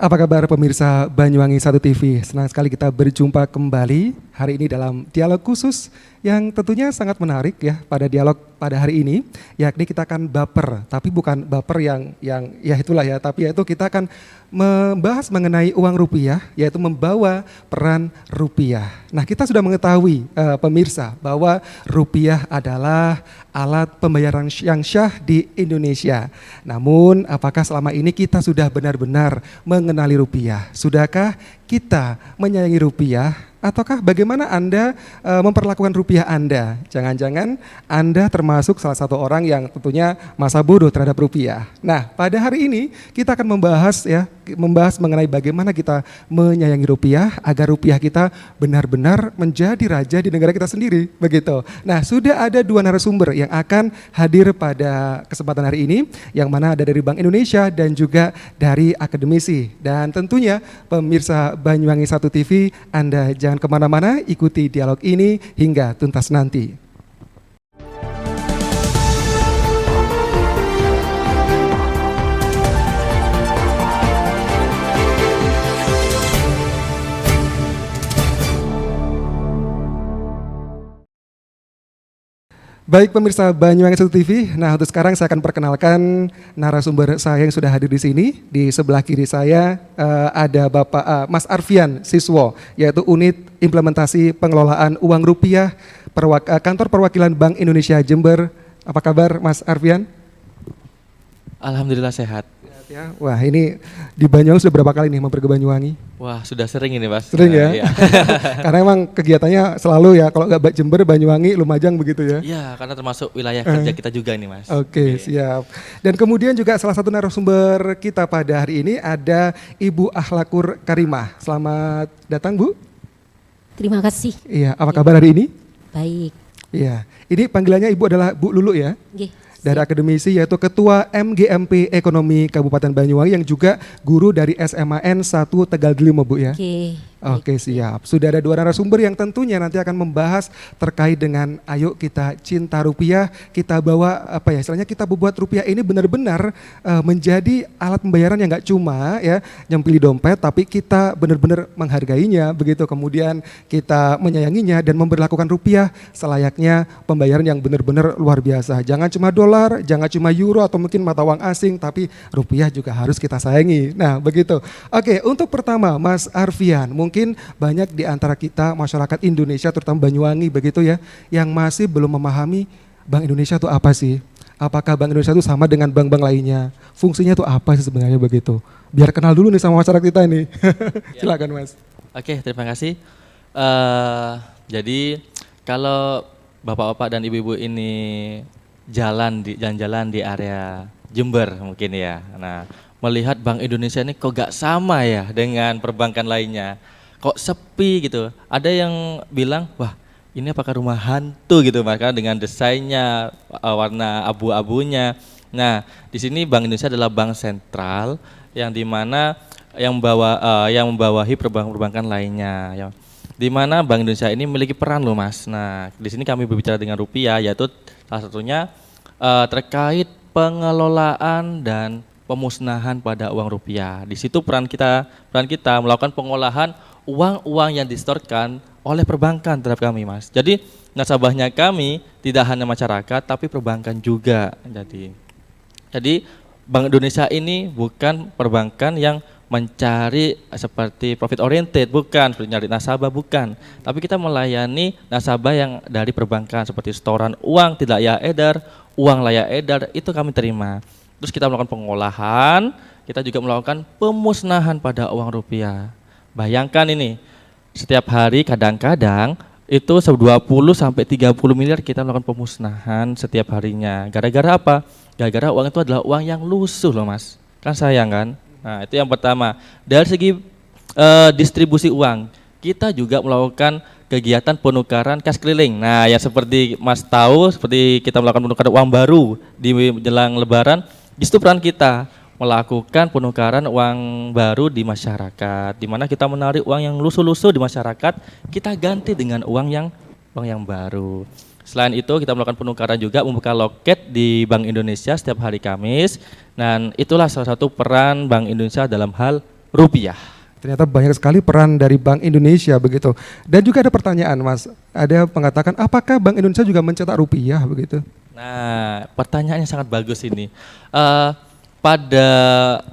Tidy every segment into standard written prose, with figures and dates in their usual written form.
Apa kabar pemirsa Banyuwangi 1 TV? Senang sekali kita berjumpa kembali hari ini dalam dialog khusus yang tentunya sangat menarik ya pada dialog pada hari ini, yakni kita akan baper, tapi bukan baper yang ya itulah ya, tapi yaitu kita akan membahas mengenai uang rupiah, yaitu membawa peran rupiah. Nah, kita sudah mengetahui pemirsa bahwa rupiah adalah alat pembayaran yang syah di Indonesia. Namun, apakah selama ini kita sudah benar-benar mengenali rupiah? Sudahkah kita menyayangi rupiah? Ataukah bagaimana Anda memperlakukan rupiah Anda? Jangan-jangan Anda termasuk salah satu orang yang tentunya masa bodoh terhadap rupiah. Nah, pada hari ini kita akan membahas mengenai bagaimana kita menyayangi rupiah agar rupiah kita benar-benar menjadi raja di negara kita sendiri, begitu. Nah, sudah ada 2 narasumber yang akan hadir pada kesempatan hari ini, yang mana ada dari Bank Indonesia dan juga dari akademisi. Dan tentunya pemirsa Banyuwangi 1 TV, Anda jangan kemana-mana, ikuti dialog ini hingga tuntas nanti. Baik pemirsa Banyuwangi 1 TV, nah untuk sekarang saya akan perkenalkan narasumber saya yang sudah hadir di sini. Di sebelah kiri saya ada Bapak Mas Arfian Siswo, yaitu Unit Implementasi Pengelolaan Uang Rupiah Kantor Perwakilan Bank Indonesia Jember. Apa kabar Mas Arfian? Alhamdulillah sehat. Ya, wah ini di Banyuwangi sudah berapa kali nih mampir ke Banyuwangi? Wah sudah sering ini Mas. Sering ya? Iya. Karena emang kegiatannya selalu ya, kalau nggak Jember, Banyuwangi, Lumajang begitu ya? Iya, karena termasuk wilayah kerja kita juga nih Mas. Oke, siap. Dan kemudian juga salah satu narasumber kita pada hari ini ada Ibu Akhlaqur Karimah. Selamat datang Bu. Terima kasih. Iya, apa kabar hari ini? Baik. Iya, ini panggilannya Ibu adalah Bu Lulu ya? Nggih. Dari akademisi, yaitu Ketua MGMP Ekonomi Kabupaten Banyuwangi yang juga guru dari SMAN 1 Tegal Delima Bu ya. Oke, siap. Sudah ada 2 narasumber yang tentunya nanti akan membahas terkait dengan ayo kita cinta rupiah, kita bawa istilahnya kita membuat rupiah ini benar-benar menjadi alat pembayaran yang nggak cuma ya nyempili dompet, tapi kita benar-benar menghargainya begitu, kemudian kita menyayanginya dan memperlakukan rupiah selayaknya pembayaran yang benar-benar luar biasa. Jangan cuma dolar, jangan cuma euro atau mungkin mata uang asing, tapi rupiah juga harus kita sayangi. Nah, begitu. Oke, untuk pertama Mas Arfian, mungkin banyak di antara kita masyarakat Indonesia terutama Banyuwangi begitu ya yang masih belum memahami Bank Indonesia itu apa sih? Apakah Bank Indonesia itu sama dengan bank-bank lainnya? Fungsinya itu apa sih sebenarnya begitu? Biar kenal dulu nih sama masyarakat kita nih. Silakan Mas. Oke, terima kasih. Jadi kalau Bapak-bapak dan Ibu-ibu ini jalan-jalan di area Jember mungkin ya. Nah, melihat Bank Indonesia ini kok gak sama ya dengan perbankan lainnya. Kok sepi gitu. Ada yang bilang, wah ini apakah rumah hantu gitu Mas, karena dengan desainnya, warna abu-abunya. Nah, di sini Bank Indonesia adalah bank sentral yang dimana yang membawahi perbankan lainnya. Ya. Di mana Bank Indonesia ini memiliki peran loh Mas. Nah, di sini kami berbicara dengan rupiah, yaitu salah satunya terkait pengelolaan dan pemusnahan pada uang rupiah. Di situ peran kita melakukan pengolahan uang-uang yang distorkan oleh perbankan terhadap kami Mas. Jadi nasabahnya kami tidak hanya masyarakat tapi perbankan juga. Jadi Bank Indonesia ini bukan perbankan yang mencari seperti profit oriented, bukan seperti nyari nasabah, bukan. Tapi kita melayani nasabah yang dari perbankan seperti setoran uang tidak layak edar, uang layak edar, itu kami terima. Terus kita melakukan pengolahan, kita juga melakukan pemusnahan pada uang rupiah. Bayangkan ini, setiap hari kadang-kadang itu 20 sampai 30 miliar kita melakukan pemusnahan setiap harinya. Gara-gara apa? Gara-gara uang itu adalah uang yang lusuh loh Mas. Kan sayang kan? Nah, itu yang pertama. Dari segi distribusi uang, kita juga melakukan kegiatan penukaran kas keliling. Nah, yang seperti Mas tahu, seperti kita melakukan penukaran uang baru di menjelang Lebaran, itu peran kita melakukan penukaran uang baru di masyarakat, di mana kita menarik uang yang lusuh-lusuh di masyarakat, kita ganti dengan uang yang baru. Selain itu kita melakukan penukaran juga, membuka loket di Bank Indonesia setiap hari Kamis, dan itulah salah satu peran Bank Indonesia dalam hal rupiah. Ternyata banyak sekali peran dari Bank Indonesia begitu. Dan juga ada pertanyaan Mas, ada mengatakan apakah Bank Indonesia juga mencetak rupiah begitu? Nah, pertanyaannya sangat bagus ini. Pada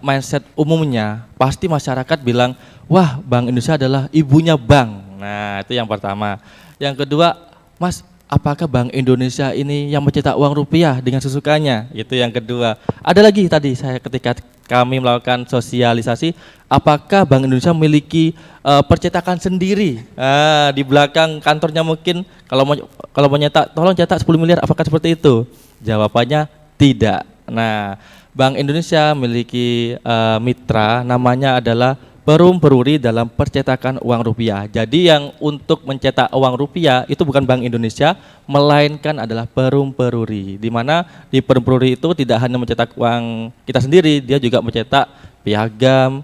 mindset umumnya, pasti masyarakat bilang, wah Bank Indonesia adalah ibunya bank. Nah, itu yang pertama. Yang kedua, Mas, apakah Bank Indonesia ini yang mencetak uang rupiah dengan sesukanya? Itu yang kedua. Ada lagi tadi saya ketika kami melakukan sosialisasi, apakah Bank Indonesia memiliki percetakan sendiri di belakang kantornya mungkin kalau mau nyetak, tolong cetak 10 miliar, apakah seperti itu? Jawabannya tidak. Nah, Bank Indonesia memiliki mitra namanya adalah Perum Peruri dalam percetakan uang rupiah. Jadi yang untuk mencetak uang rupiah itu bukan Bank Indonesia, melainkan adalah Perum Peruri. Di mana di Perum Peruri itu tidak hanya mencetak uang kita sendiri, dia juga mencetak piagam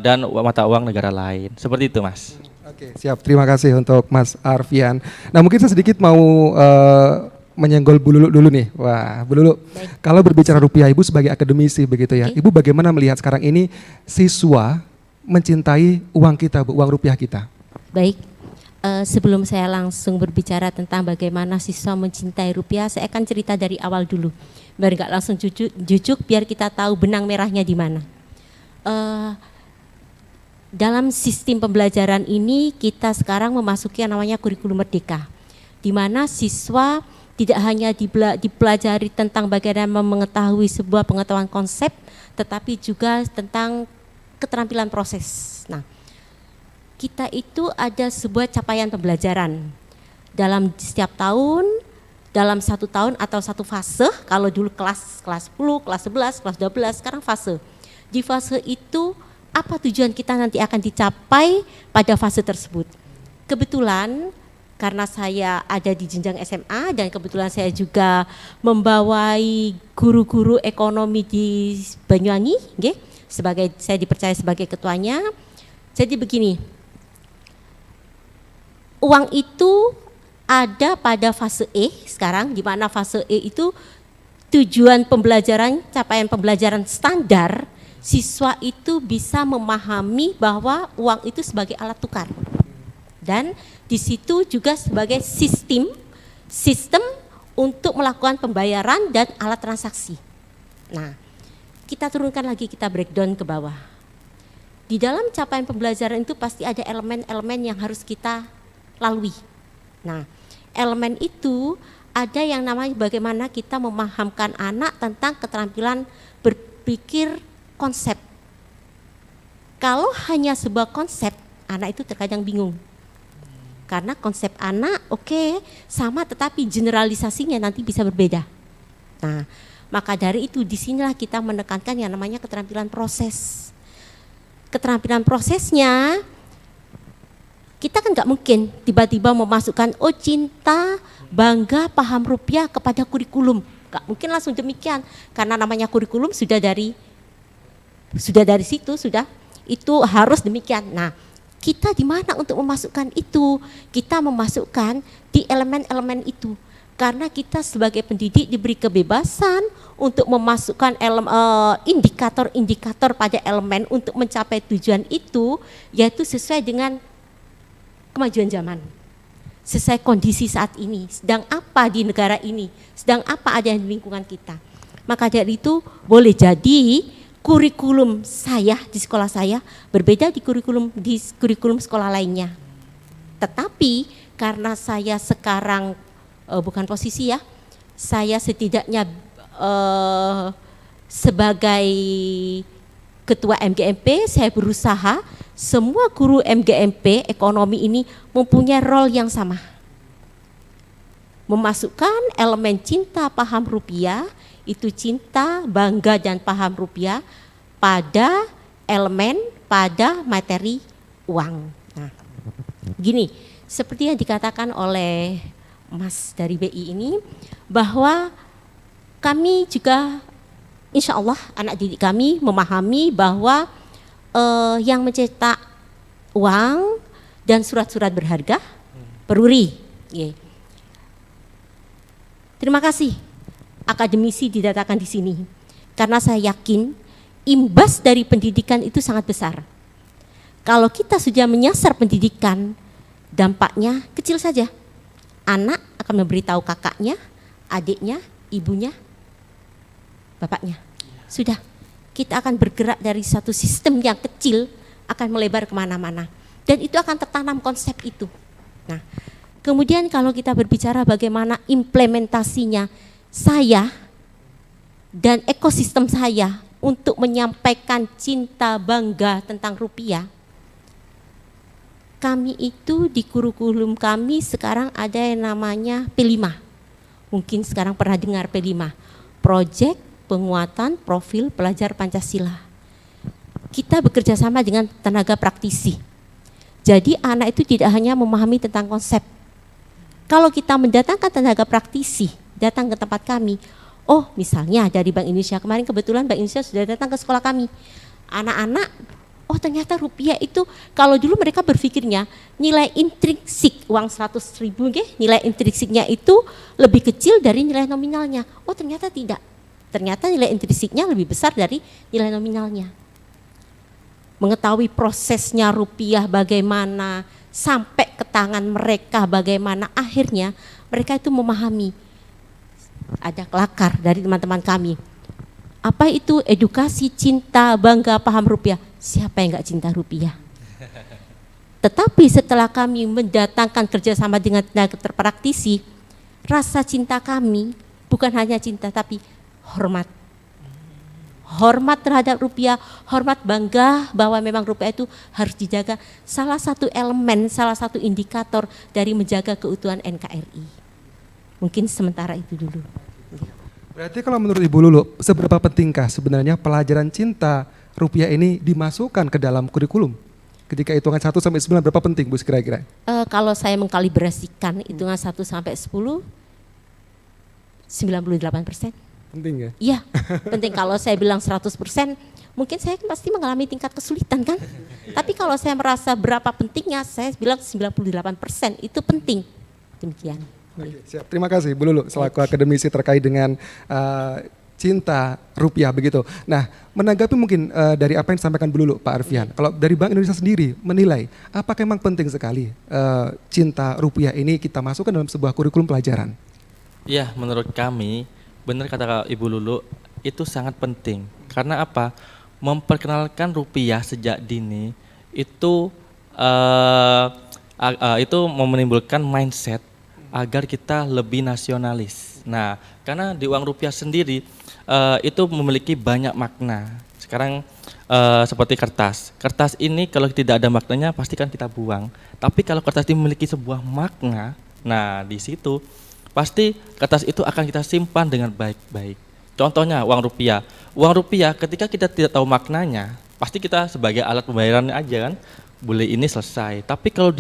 dan mata uang negara lain. Seperti itu, Mas. Oke, siap. Terima kasih untuk Mas Arfian. Nah, mungkin saya sedikit mau menyenggol Bu Lulu dulu nih. Wah, Bu Lulu, kalau berbicara rupiah, Ibu sebagai akademisi begitu ya, Ibu bagaimana melihat sekarang ini siswa mencintai uang kita, Bu, uang rupiah kita? Baik, sebelum saya langsung berbicara tentang bagaimana siswa mencintai rupiah, saya akan cerita dari awal dulu. Biar nggak langsung jujuk, biar kita tahu benang merahnya di mana. Dalam sistem pembelajaran ini, kita sekarang memasuki yang namanya kurikulum merdeka, di mana siswa tidak hanya dipelajari tentang bagaimana mengetahui sebuah pengetahuan konsep, tetapi juga tentang keterampilan proses. Nah, kita itu ada sebuah capaian pembelajaran dalam setiap tahun, dalam 1 tahun atau 1 fase. Kalau dulu kelas 10, kelas 11, kelas 12, sekarang fase. Di fase itu apa tujuan kita nanti akan dicapai pada fase tersebut. Kebetulan karena saya ada di jenjang SMA dan kebetulan saya juga membawai guru-guru ekonomi di Banyuwangi, saya dipercaya sebagai ketuanya. Jadi begini, uang itu ada pada fase E sekarang, di mana fase E itu tujuan pembelajaran, capaian pembelajaran standar, siswa itu bisa memahami bahwa uang itu sebagai alat tukar. Dan di situ juga sebagai sistem untuk melakukan pembayaran dan alat transaksi. Nah, kita turunkan lagi, kita breakdown ke bawah. Di dalam capaian pembelajaran itu pasti ada elemen-elemen yang harus kita lalui. Nah, elemen itu ada yang namanya bagaimana kita memahamkan anak tentang keterampilan berpikir konsep. Kalau hanya sebuah konsep, anak itu terkadang bingung. Karena konsep anak sama, tetapi generalisasinya nanti bisa berbeda. Nah, maka dari itu disinilah kita menekankan yang namanya keterampilan proses. Keterampilan prosesnya, kita kan nggak mungkin tiba-tiba memasukkan cinta, bangga, paham rupiah kepada kurikulum. Nggak mungkin langsung demikian, karena namanya kurikulum sudah dari situ, itu harus demikian. Nah, kita di mana untuk memasukkan itu? Kita memasukkan di elemen-elemen itu. Karena kita sebagai pendidik diberi kebebasan untuk memasukkan indikator-indikator pada elemen untuk mencapai tujuan itu, yaitu sesuai dengan kemajuan zaman, sesuai kondisi saat ini, sedang apa di negara ini, sedang apa ada di lingkungan kita. Maka dari itu boleh jadi kurikulum saya di sekolah saya berbeda di kurikulum sekolah lainnya. Tetapi karena saya sekarang bukan posisi ya, saya setidaknya sebagai ketua MGMP, saya berusaha semua guru MGMP ekonomi ini mempunyai role yang sama. Memasukkan elemen cinta paham rupiah, itu cinta, bangga dan paham rupiah pada elemen, pada materi uang. Nah, gini, seperti yang dikatakan oleh Mas dari BI ini, bahwa kami juga insya Allah anak didik kami memahami bahwa yang mencetak uang dan surat-surat berharga peruri. Terima kasih akademisi didatakan di sini, karena saya yakin imbas dari pendidikan itu sangat besar. Kalau kita sudah menyasar pendidikan, dampaknya kecil saja. Anak akan memberitahu kakaknya, adiknya, ibunya, bapaknya. Sudah, kita akan bergerak dari satu sistem yang kecil akan melebar kemana-mana. Dan itu akan tertanam konsep itu. Nah, kemudian kalau kita berbicara bagaimana implementasinya, saya dan ekosistem saya untuk menyampaikan cinta bangga tentang rupiah, kami itu di kurikulum kami sekarang ada yang namanya P5. Mungkin sekarang pernah dengar P5, Proyek Penguatan Profil Pelajar Pancasila. Kita bekerja sama dengan tenaga praktisi. Jadi anak itu tidak hanya memahami tentang konsep. Kalau kita mendatangkan tenaga praktisi, datang ke tempat kami, oh misalnya dari Bank Indonesia, kemarin kebetulan Bank Indonesia sudah datang ke sekolah kami. Anak-anak, oh ternyata rupiah itu, kalau dulu mereka berpikirnya nilai intrinsik uang 100.000 nilai intrinsiknya itu lebih kecil dari nilai nominalnya. Oh ternyata tidak, ternyata nilai intrinsiknya lebih besar dari nilai nominalnya. Mengetahui prosesnya rupiah bagaimana, sampai ke tangan mereka bagaimana, akhirnya mereka itu memahami. Ada kelakar dari teman-teman kami. Apa itu edukasi, cinta, bangga, paham rupiah? Siapa yang gak cinta rupiah? Tetapi setelah kami mendatangkan kerjasama dengan tenaga praktisi, rasa cinta kami bukan hanya cinta tapi hormat. Hormat terhadap rupiah, hormat bangga bahwa memang rupiah itu harus dijaga. Salah satu elemen, salah satu indikator dari menjaga keutuhan NKRI. Mungkin sementara itu dulu. Berarti kalau menurut Ibu Lulu, seberapa pentingkah sebenarnya pelajaran cinta rupiah ini dimasukkan ke dalam kurikulum? Ketika hitungan 1 sampai 9 berapa penting Bu kira-kira? Kalau saya mengkalibrasikan hitungan 1 sampai 10, 98%. Penting ya? Iya, penting. Kalau saya bilang 100%, mungkin saya pasti mengalami tingkat kesulitan kan? Tapi kalau saya merasa berapa pentingnya, saya bilang 98%, itu penting. Demikian. Oke, siap. Terima kasih Bu Lulu selaku akademisi terkait dengan cinta rupiah begitu. Nah, menanggapi mungkin dari apa yang disampaikan Bu Lulu, Pak Arfian, kalau dari Bank Indonesia sendiri menilai apakah memang penting sekali cinta rupiah ini kita masukkan dalam sebuah kurikulum pelajaran? Ya, menurut kami benar kata Ibu Lulu, itu sangat penting. Karena apa? Memperkenalkan rupiah sejak dini itu menimbulkan mindset agar kita lebih nasionalis. Nah, karena di uang rupiah sendiri itu memiliki banyak makna. Sekarang seperti kertas. Kertas ini kalau tidak ada maknanya pasti kan kita buang. Tapi kalau kertas ini memiliki sebuah makna, nah di situ pasti kertas itu akan kita simpan dengan baik-baik. Contohnya uang rupiah. Uang rupiah ketika kita tidak tahu maknanya, pasti kita sebagai alat pembayaran aja kan, boleh ini selesai. Tapi kalau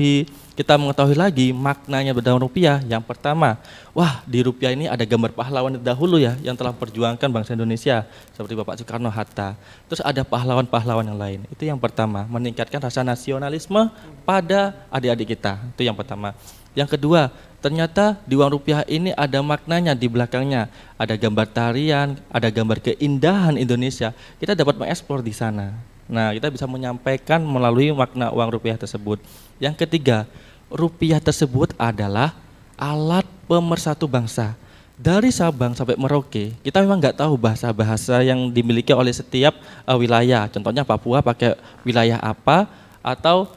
kita mengetahui lagi maknanya dalam rupiah, yang pertama, wah di rupiah ini ada gambar pahlawan dahulu ya yang telah perjuangkan bangsa Indonesia seperti Bapak Soekarno-Hatta. Terus ada pahlawan-pahlawan yang lain. Itu yang pertama, meningkatkan rasa nasionalisme pada adik-adik kita. Itu yang pertama. Yang kedua, ternyata di uang rupiah ini ada maknanya di belakangnya. Ada gambar tarian, ada gambar keindahan Indonesia. Kita dapat mengeksplor di sana. Nah, kita bisa menyampaikan melalui makna uang rupiah tersebut. Yang ketiga, rupiah tersebut adalah alat pemersatu bangsa. Dari Sabang sampai Merauke, kita memang nggak tahu bahasa-bahasa yang dimiliki oleh setiap wilayah. Contohnya Papua pakai wilayah apa, atau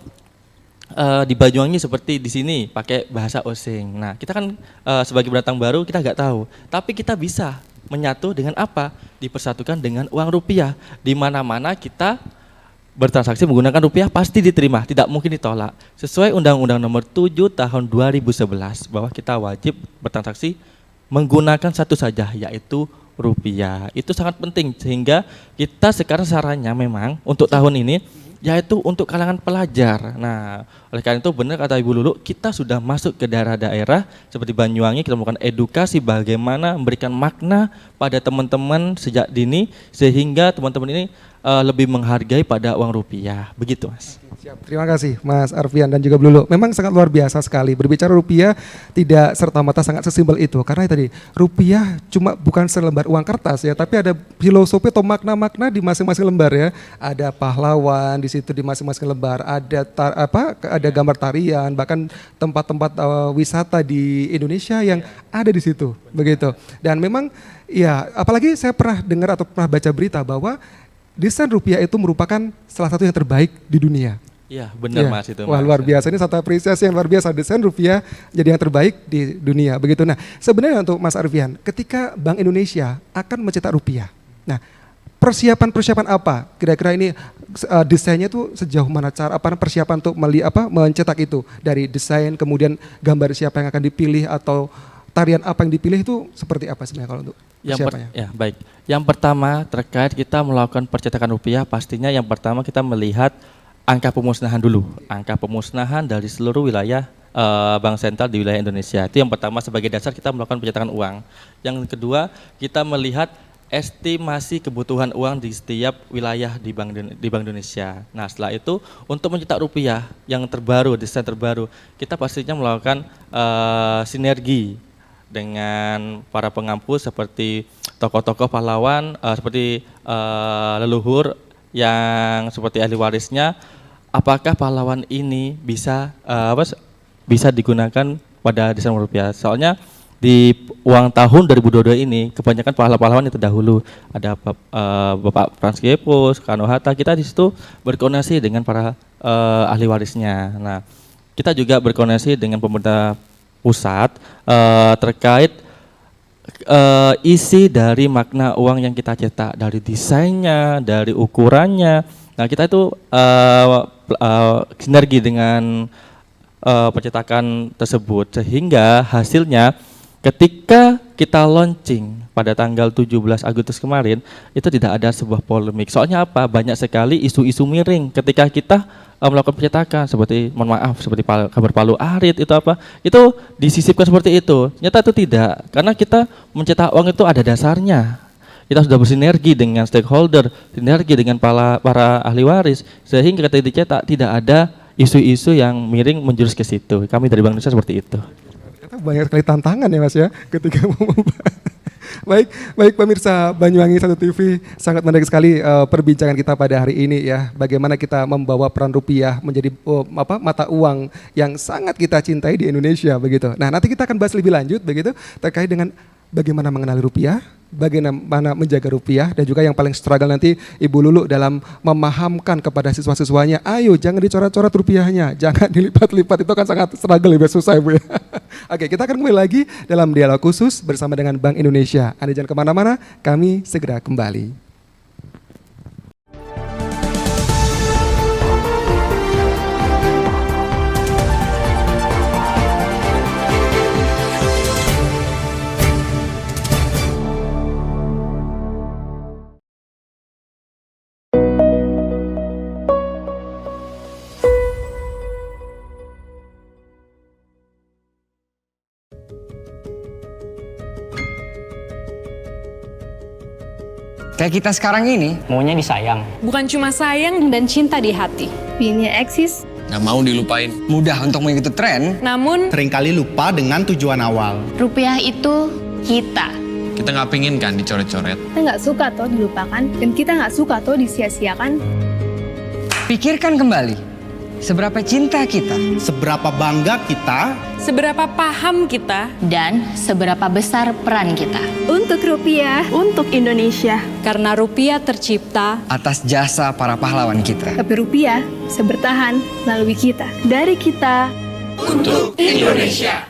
di Banyuwangi seperti di sini pakai bahasa Osing. Nah, kita kan sebagai pendatang baru kita nggak tahu, tapi kita bisa menyatu dengan apa? Dipersatukan dengan uang rupiah. Di mana-mana kita bertransaksi menggunakan rupiah pasti diterima, tidak mungkin ditolak. Sesuai Undang-Undang Nomor 7 Tahun 2011 bahwa kita wajib bertransaksi menggunakan satu saja, yaitu rupiah. Itu sangat penting sehingga kita sekarang sarannya memang untuk tahun ini yaitu untuk kalangan pelajar. Nah, oleh karena itu benar kata Ibu Lulu, kita sudah masuk ke daerah-daerah seperti Banyuwangi, kita melakukan edukasi bagaimana memberikan makna pada teman-teman sejak dini sehingga teman-teman ini lebih menghargai pada uang rupiah. Begitu, Mas. Siap. Terima kasih Mas Arfian dan juga Blulu. Memang sangat luar biasa sekali. Berbicara rupiah tidak serta-merta sangat sesimpel itu. Karena tadi rupiah cuma bukan selembar uang kertas ya, tapi ada filosofi atau makna-makna di masing-masing lembar ya. Ada pahlawan di situ di masing-masing lembar. Ada gambar tarian, bahkan tempat-tempat wisata di Indonesia yang ada di situ. Begitu. Dan memang ya, apalagi saya pernah dengar atau pernah baca berita bahwa desain rupiah itu merupakan salah satu yang terbaik di dunia. Iya, benar Ya. Mas itu. Wah, Mas. luar biasa, ini satu apresiasi yang luar biasa, desain rupiah jadi yang terbaik di dunia. Begitu. Nah, sebenarnya untuk Mas Arfian, ketika Bank Indonesia akan mencetak rupiah, nah persiapan apa? Kira-kira ini desainnya tuh sejauh mana, cara apa persiapan untuk mencetak itu, dari desain kemudian gambar siapa yang akan dipilih atau tarian apa yang dipilih itu seperti apa sebenarnya kalau untuk persiapannya? Baik. Yang pertama terkait kita melakukan percetakan rupiah, pastinya yang pertama kita melihat angka pemusnahan dulu. Angka pemusnahan dari seluruh wilayah bank sentral di wilayah Indonesia. Itu yang pertama sebagai dasar kita melakukan pencetakan uang. Yang kedua, kita melihat estimasi kebutuhan uang di setiap wilayah di Bank Indonesia. Nah, setelah itu untuk mencetak rupiah yang terbaru, desain terbaru, kita pastinya melakukan sinergi dengan para pengampu seperti tokoh-tokoh pahlawan, seperti leluhur yang seperti ahli warisnya. Apakah pahlawan ini bisa digunakan pada desain rupiah? Soalnya di uang tahun 2022 ini kebanyakan pahlawan yang terdahulu, ada Bapak Frans Gepo, Soekarno Hatta. Kita di situ berkoordinasi dengan para ahli warisnya. Nah, kita juga berkoordinasi dengan pemerintah pusat terkait isi dari makna uang yang kita cetak, dari desainnya, dari ukurannya. Nah, kita itu sinergi dengan percetakan tersebut sehingga hasilnya ketika kita launching pada tanggal 17 Agustus kemarin itu tidak ada sebuah polemik. Soalnya apa? Banyak sekali isu-isu miring ketika kita melakukan pencetakan seperti seperti kabar Palu Arit itu disisipkan seperti itu. Ternyata itu tidak, karena kita mencetak uang itu ada dasarnya. Kita sudah bersinergi dengan stakeholder, sinergi dengan para ahli waris, sehingga ketika dicetak tidak ada isu-isu yang miring menjurus ke situ. Kami dari Bank Indonesia seperti itu. Banyak sekali tantangan ya Mas ya ketika mau Baik pemirsa Banyuwangi 1 TV, sangat menarik sekali perbincangan kita pada hari ini ya. Bagaimana kita membawa peran rupiah menjadi mata uang yang sangat kita cintai di Indonesia begitu. Nah, nanti kita akan bahas lebih lanjut begitu terkait dengan bagaimana mengenali rupiah, bagaimana menjaga rupiah, dan juga yang paling struggle nanti Ibu Lulu dalam memahamkan kepada siswa-siswanya, ayo jangan dicoret-coret rupiahnya, jangan dilipat-lipat, itu kan sangat struggle, lebih susah Ibu ya. Oke, kita akan mulai lagi dalam dialog khusus bersama dengan Bank Indonesia. Anda jangan kemana-mana, kami segera kembali. Kayak kita sekarang ini, Maunya disayang. Bukan cuma sayang dan cinta di hati, Pinginnya eksis, nggak mau dilupain. mudah untuk mengikuti tren. namun seringkali lupa dengan tujuan awal. rupiah itu kita. Kita nggak pingin kan dicoret-coret. Kita nggak suka toh dilupakan, dan kita nggak suka toh disia-siakan. Pikirkan kembali, seberapa cinta kita, Seberapa bangga kita seberapa paham kita, Dan seberapa besar peran kita. Untuk rupiah, untuk Indonesia. karena rupiah tercipta atas jasa para pahlawan kita. Tapi rupiah bisa bertahan melalui kita. Dari kita. Untuk Indonesia.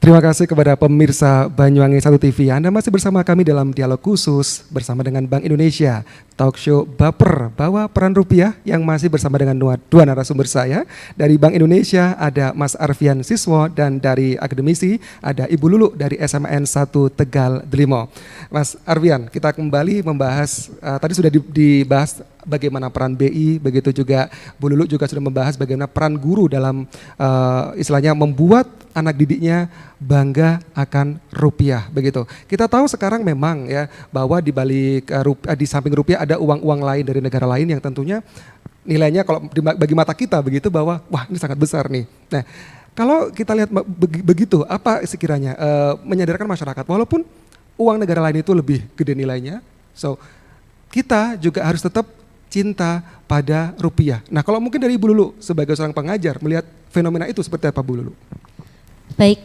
Terima kasih kepada pemirsa Banyuwangi 1 TV. Anda masih bersama kami dalam dialog khusus bersama dengan Bank Indonesia. Talk show Baper, Bawa Peran Rupiah, yang masih bersama dengan dua narasumber saya. Dari Bank Indonesia ada Mas Arfian Siswo, dan dari akademisi ada Ibu Lulu dari SMN 1 Tegal Delimo. Mas Arfian, kita kembali membahas, tadi sudah dibahas bagaimana peran BI, begitu juga Bu Lulu juga sudah membahas bagaimana peran guru dalam istilahnya membuat anak didiknya bangga akan rupiah, begitu. Kita tahu sekarang memang ya bahwa di balik di samping rupiah ada uang-uang lain dari negara lain yang tentunya nilainya kalau bagi mata kita begitu bahwa wah ini sangat besar nih. Nah, kalau kita lihat begitu, apa sekiranya menyadarkan masyarakat walaupun uang negara lain itu lebih gede nilainya, so kita juga harus tetap cinta pada rupiah. Nah, kalau mungkin dari Ibu Lulu sebagai seorang pengajar melihat fenomena itu seperti apa, Bu Lulu? Baik,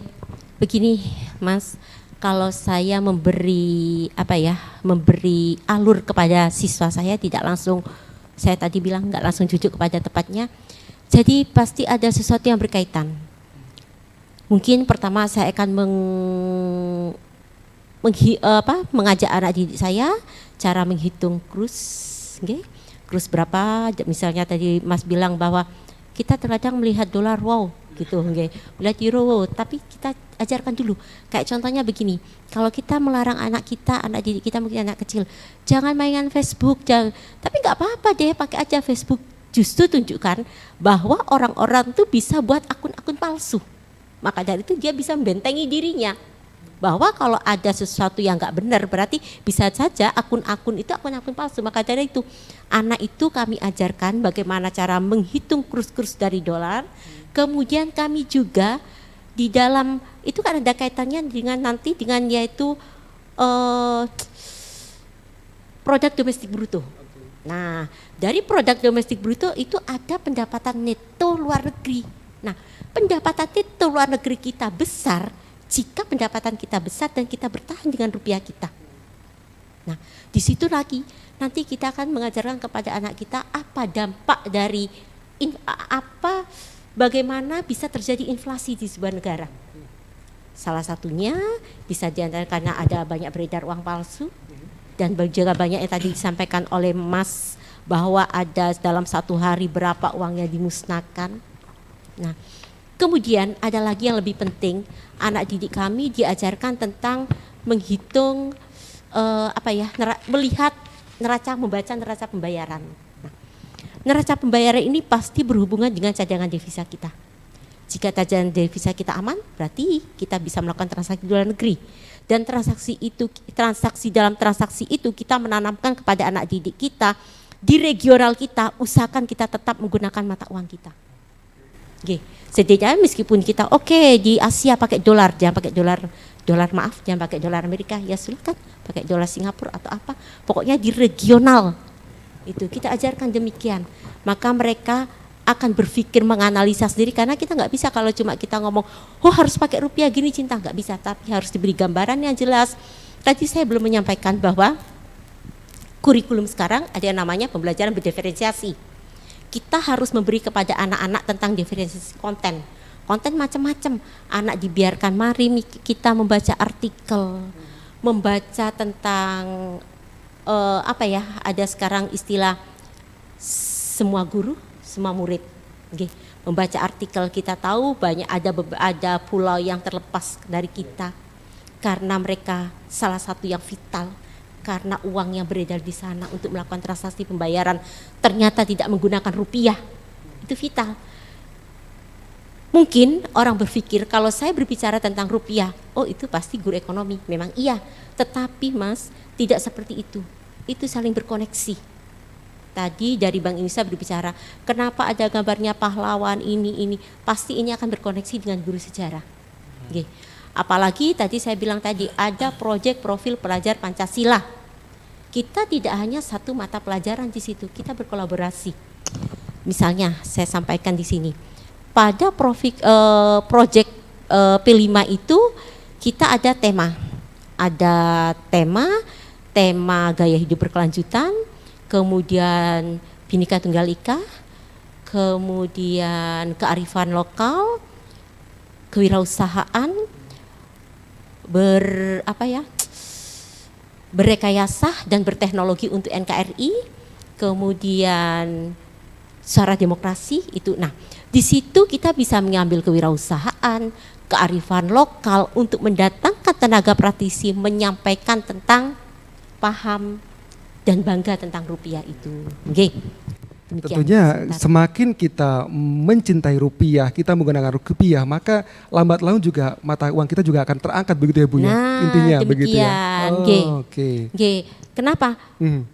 begini Mas, kalau saya memberi alur kepada siswa saya tidak langsung, saya tadi bilang nggak langsung jujuk kepada tepatnya, jadi pasti ada sesuatu yang berkaitan. Mungkin pertama saya akan mengajak anak didik saya cara menghitung krus, krus berapa, misalnya tadi Mas bilang bahwa kita terkadang melihat dolar wow gitu, melihat euro wow, tapi kita ajarkan dulu. Kayak contohnya begini, kalau kita melarang anak kita, anak didik kita mungkin anak kecil, jangan mainan Facebook, tapi nggak apa-apa deh pakai aja Facebook. Justru tunjukkan bahwa orang-orang tuh bisa buat akun-akun palsu. Maka dari itu dia bisa membentengi dirinya. Bahwa kalau ada sesuatu yang nggak benar berarti bisa saja akun-akun itu akun-akun palsu. Maka dari itu anak itu kami ajarkan bagaimana cara menghitung kurs-kurs dari dolar. Kemudian kami juga di dalam itu kan ada kaitannya dengan yaitu produk domestik bruto. Nah, dari produk domestik bruto itu ada pendapatan neto luar negeri. Nah, pendapatan neto luar negeri kita besar jika pendapatan kita besar dan kita bertahan dengan rupiah kita. Nah, di situ lagi nanti kita akan mengajarkan kepada anak kita apa dampak dari bagaimana bisa terjadi inflasi di sebuah negara. Salah satunya bisa diantara karena ada banyak beredar uang palsu, dan juga banyak yang tadi disampaikan oleh Mas bahwa ada dalam satu hari berapa uangnya dimusnahkan. Nah, kemudian ada lagi yang lebih penting, anak didik kami diajarkan tentang menghitung melihat membaca neraca pembayaran. Nah, neraca pembayaran ini pasti berhubungan dengan cadangan devisa kita. Jika cadangan devisa kita aman, berarti kita bisa melakukan transaksi di luar negeri. Dan dalam transaksi itu kita menanamkan kepada anak didik kita di regional kita, usahakan kita tetap menggunakan mata uang kita. Setidaknya meskipun kita di Asia pakai dolar, jangan pakai jangan pakai dolar Amerika, ya silakan pakai dolar Singapura atau apa, pokoknya di regional itu kita ajarkan demikian, maka mereka akan berpikir menganalisa sendiri, karena kita nggak bisa kalau cuma kita ngomong harus pakai rupiah gini cinta, nggak bisa, tapi harus diberi gambaran yang jelas. Tadi saya belum menyampaikan bahwa kurikulum sekarang ada yang namanya pembelajaran berdiferensiasi. Kita harus memberi kepada anak-anak tentang diferensiasi konten macam-macam. Anak dibiarkan mari kita membaca artikel, membaca tentang ada sekarang istilah semua guru semua murid, membaca artikel. Kita tahu banyak ada pulau yang terlepas dari kita karena mereka salah satu yang vital, karena uang yang beredar di sana untuk melakukan transaksi pembayaran ternyata tidak menggunakan rupiah, itu vital. Mungkin orang berpikir kalau saya berbicara tentang rupiah, itu pasti guru ekonomi, memang iya, tetapi Mas tidak seperti itu saling berkoneksi. Tadi dari Bank Indonesia berbicara, kenapa ada gambarnya pahlawan ini, pasti ini akan berkoneksi dengan guru sejarah. Apalagi tadi saya bilang tadi ada proyek profil pelajar Pancasila. Kita tidak hanya satu mata pelajaran di situ, kita berkolaborasi. Misalnya saya sampaikan di sini, pada proyek P5 itu kita ada tema gaya hidup berkelanjutan, kemudian Bhinneka Tunggal Ika, kemudian kearifan lokal, kewirausahaan, berrekayasa dan berteknologi untuk NKRI, kemudian suara demokrasi itu. Nah, di situ kita bisa mengambil kewirausahaan, kearifan lokal untuk mendatangkan tenaga praktisi menyampaikan tentang paham dan bangga tentang rupiah itu. Oke. Demikian. Tentunya semakin kita mencintai rupiah, kita menggunakan rupiah, maka lambat laun juga mata uang kita juga akan terangkat begitu ya Bu ya. Nah, Intinya demikian. begitu ya. Oke. Kenapa?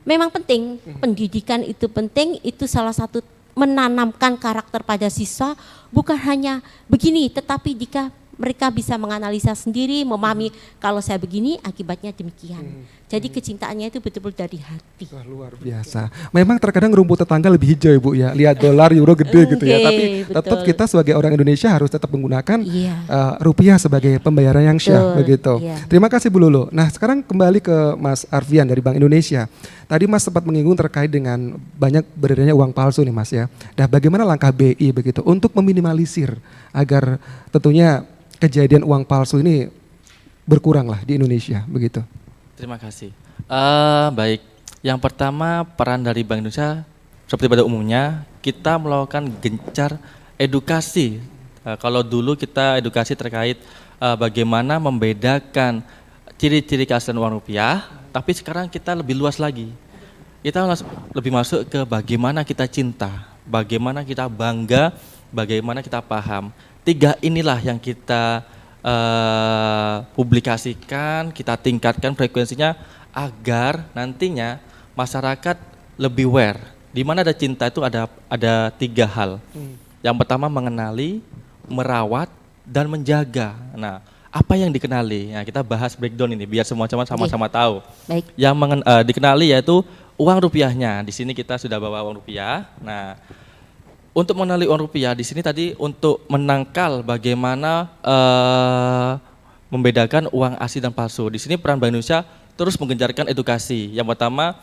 Memang penting, pendidikan itu penting, itu salah satu menanamkan karakter pada siswa, bukan hanya begini, tetapi jika mereka bisa menganalisa sendiri, memahami kalau saya begini akibatnya demikian. Jadi kecintaannya itu betul-betul dari hati. Wah, luar biasa. Memang terkadang rumput tetangga lebih hijau ya Bu ya. Lihat dolar, euro gede gitu ya. Tapi tetap betul. kita sebagai orang Indonesia harus tetap menggunakan rupiah sebagai pembayaran yang syah begitu. Terima kasih Bu Lulu. Nah sekarang kembali ke Mas Arfian dari Bank Indonesia. Tadi Mas sempat menyinggung terkait dengan banyak beredarnya uang palsu nih Mas ya. Nah bagaimana langkah BI begitu untuk meminimalisir agar tentunya kejadian uang palsu ini berkurang lah di Indonesia begitu. Terima kasih. Baik, yang pertama peran dari Bank Indonesia seperti pada umumnya kita melakukan gencar edukasi. Kalau dulu kita edukasi terkait bagaimana membedakan ciri-ciri keaslian uang rupiah, tapi sekarang kita lebih luas lagi. Kita lebih masuk ke bagaimana kita cinta, bagaimana kita bangga, bagaimana kita paham. 3 inilah yang kita publikasikan, kita tingkatkan frekuensinya agar nantinya masyarakat lebih aware. Di mana ada cinta itu ada 3 hal. Yang pertama mengenali, merawat, dan menjaga. Nah, apa yang dikenali? Nah, kita bahas breakdown ini biar semua sama-sama tahu. Baik. Yang dikenali yaitu uang rupiahnya. Di sini kita sudah bawa uang rupiah. Nah, untuk mengenali uang rupiah di sini tadi untuk menangkal bagaimana membedakan uang asli dan palsu. Di sini peran Bank Indonesia terus menggencarkan edukasi. Yang pertama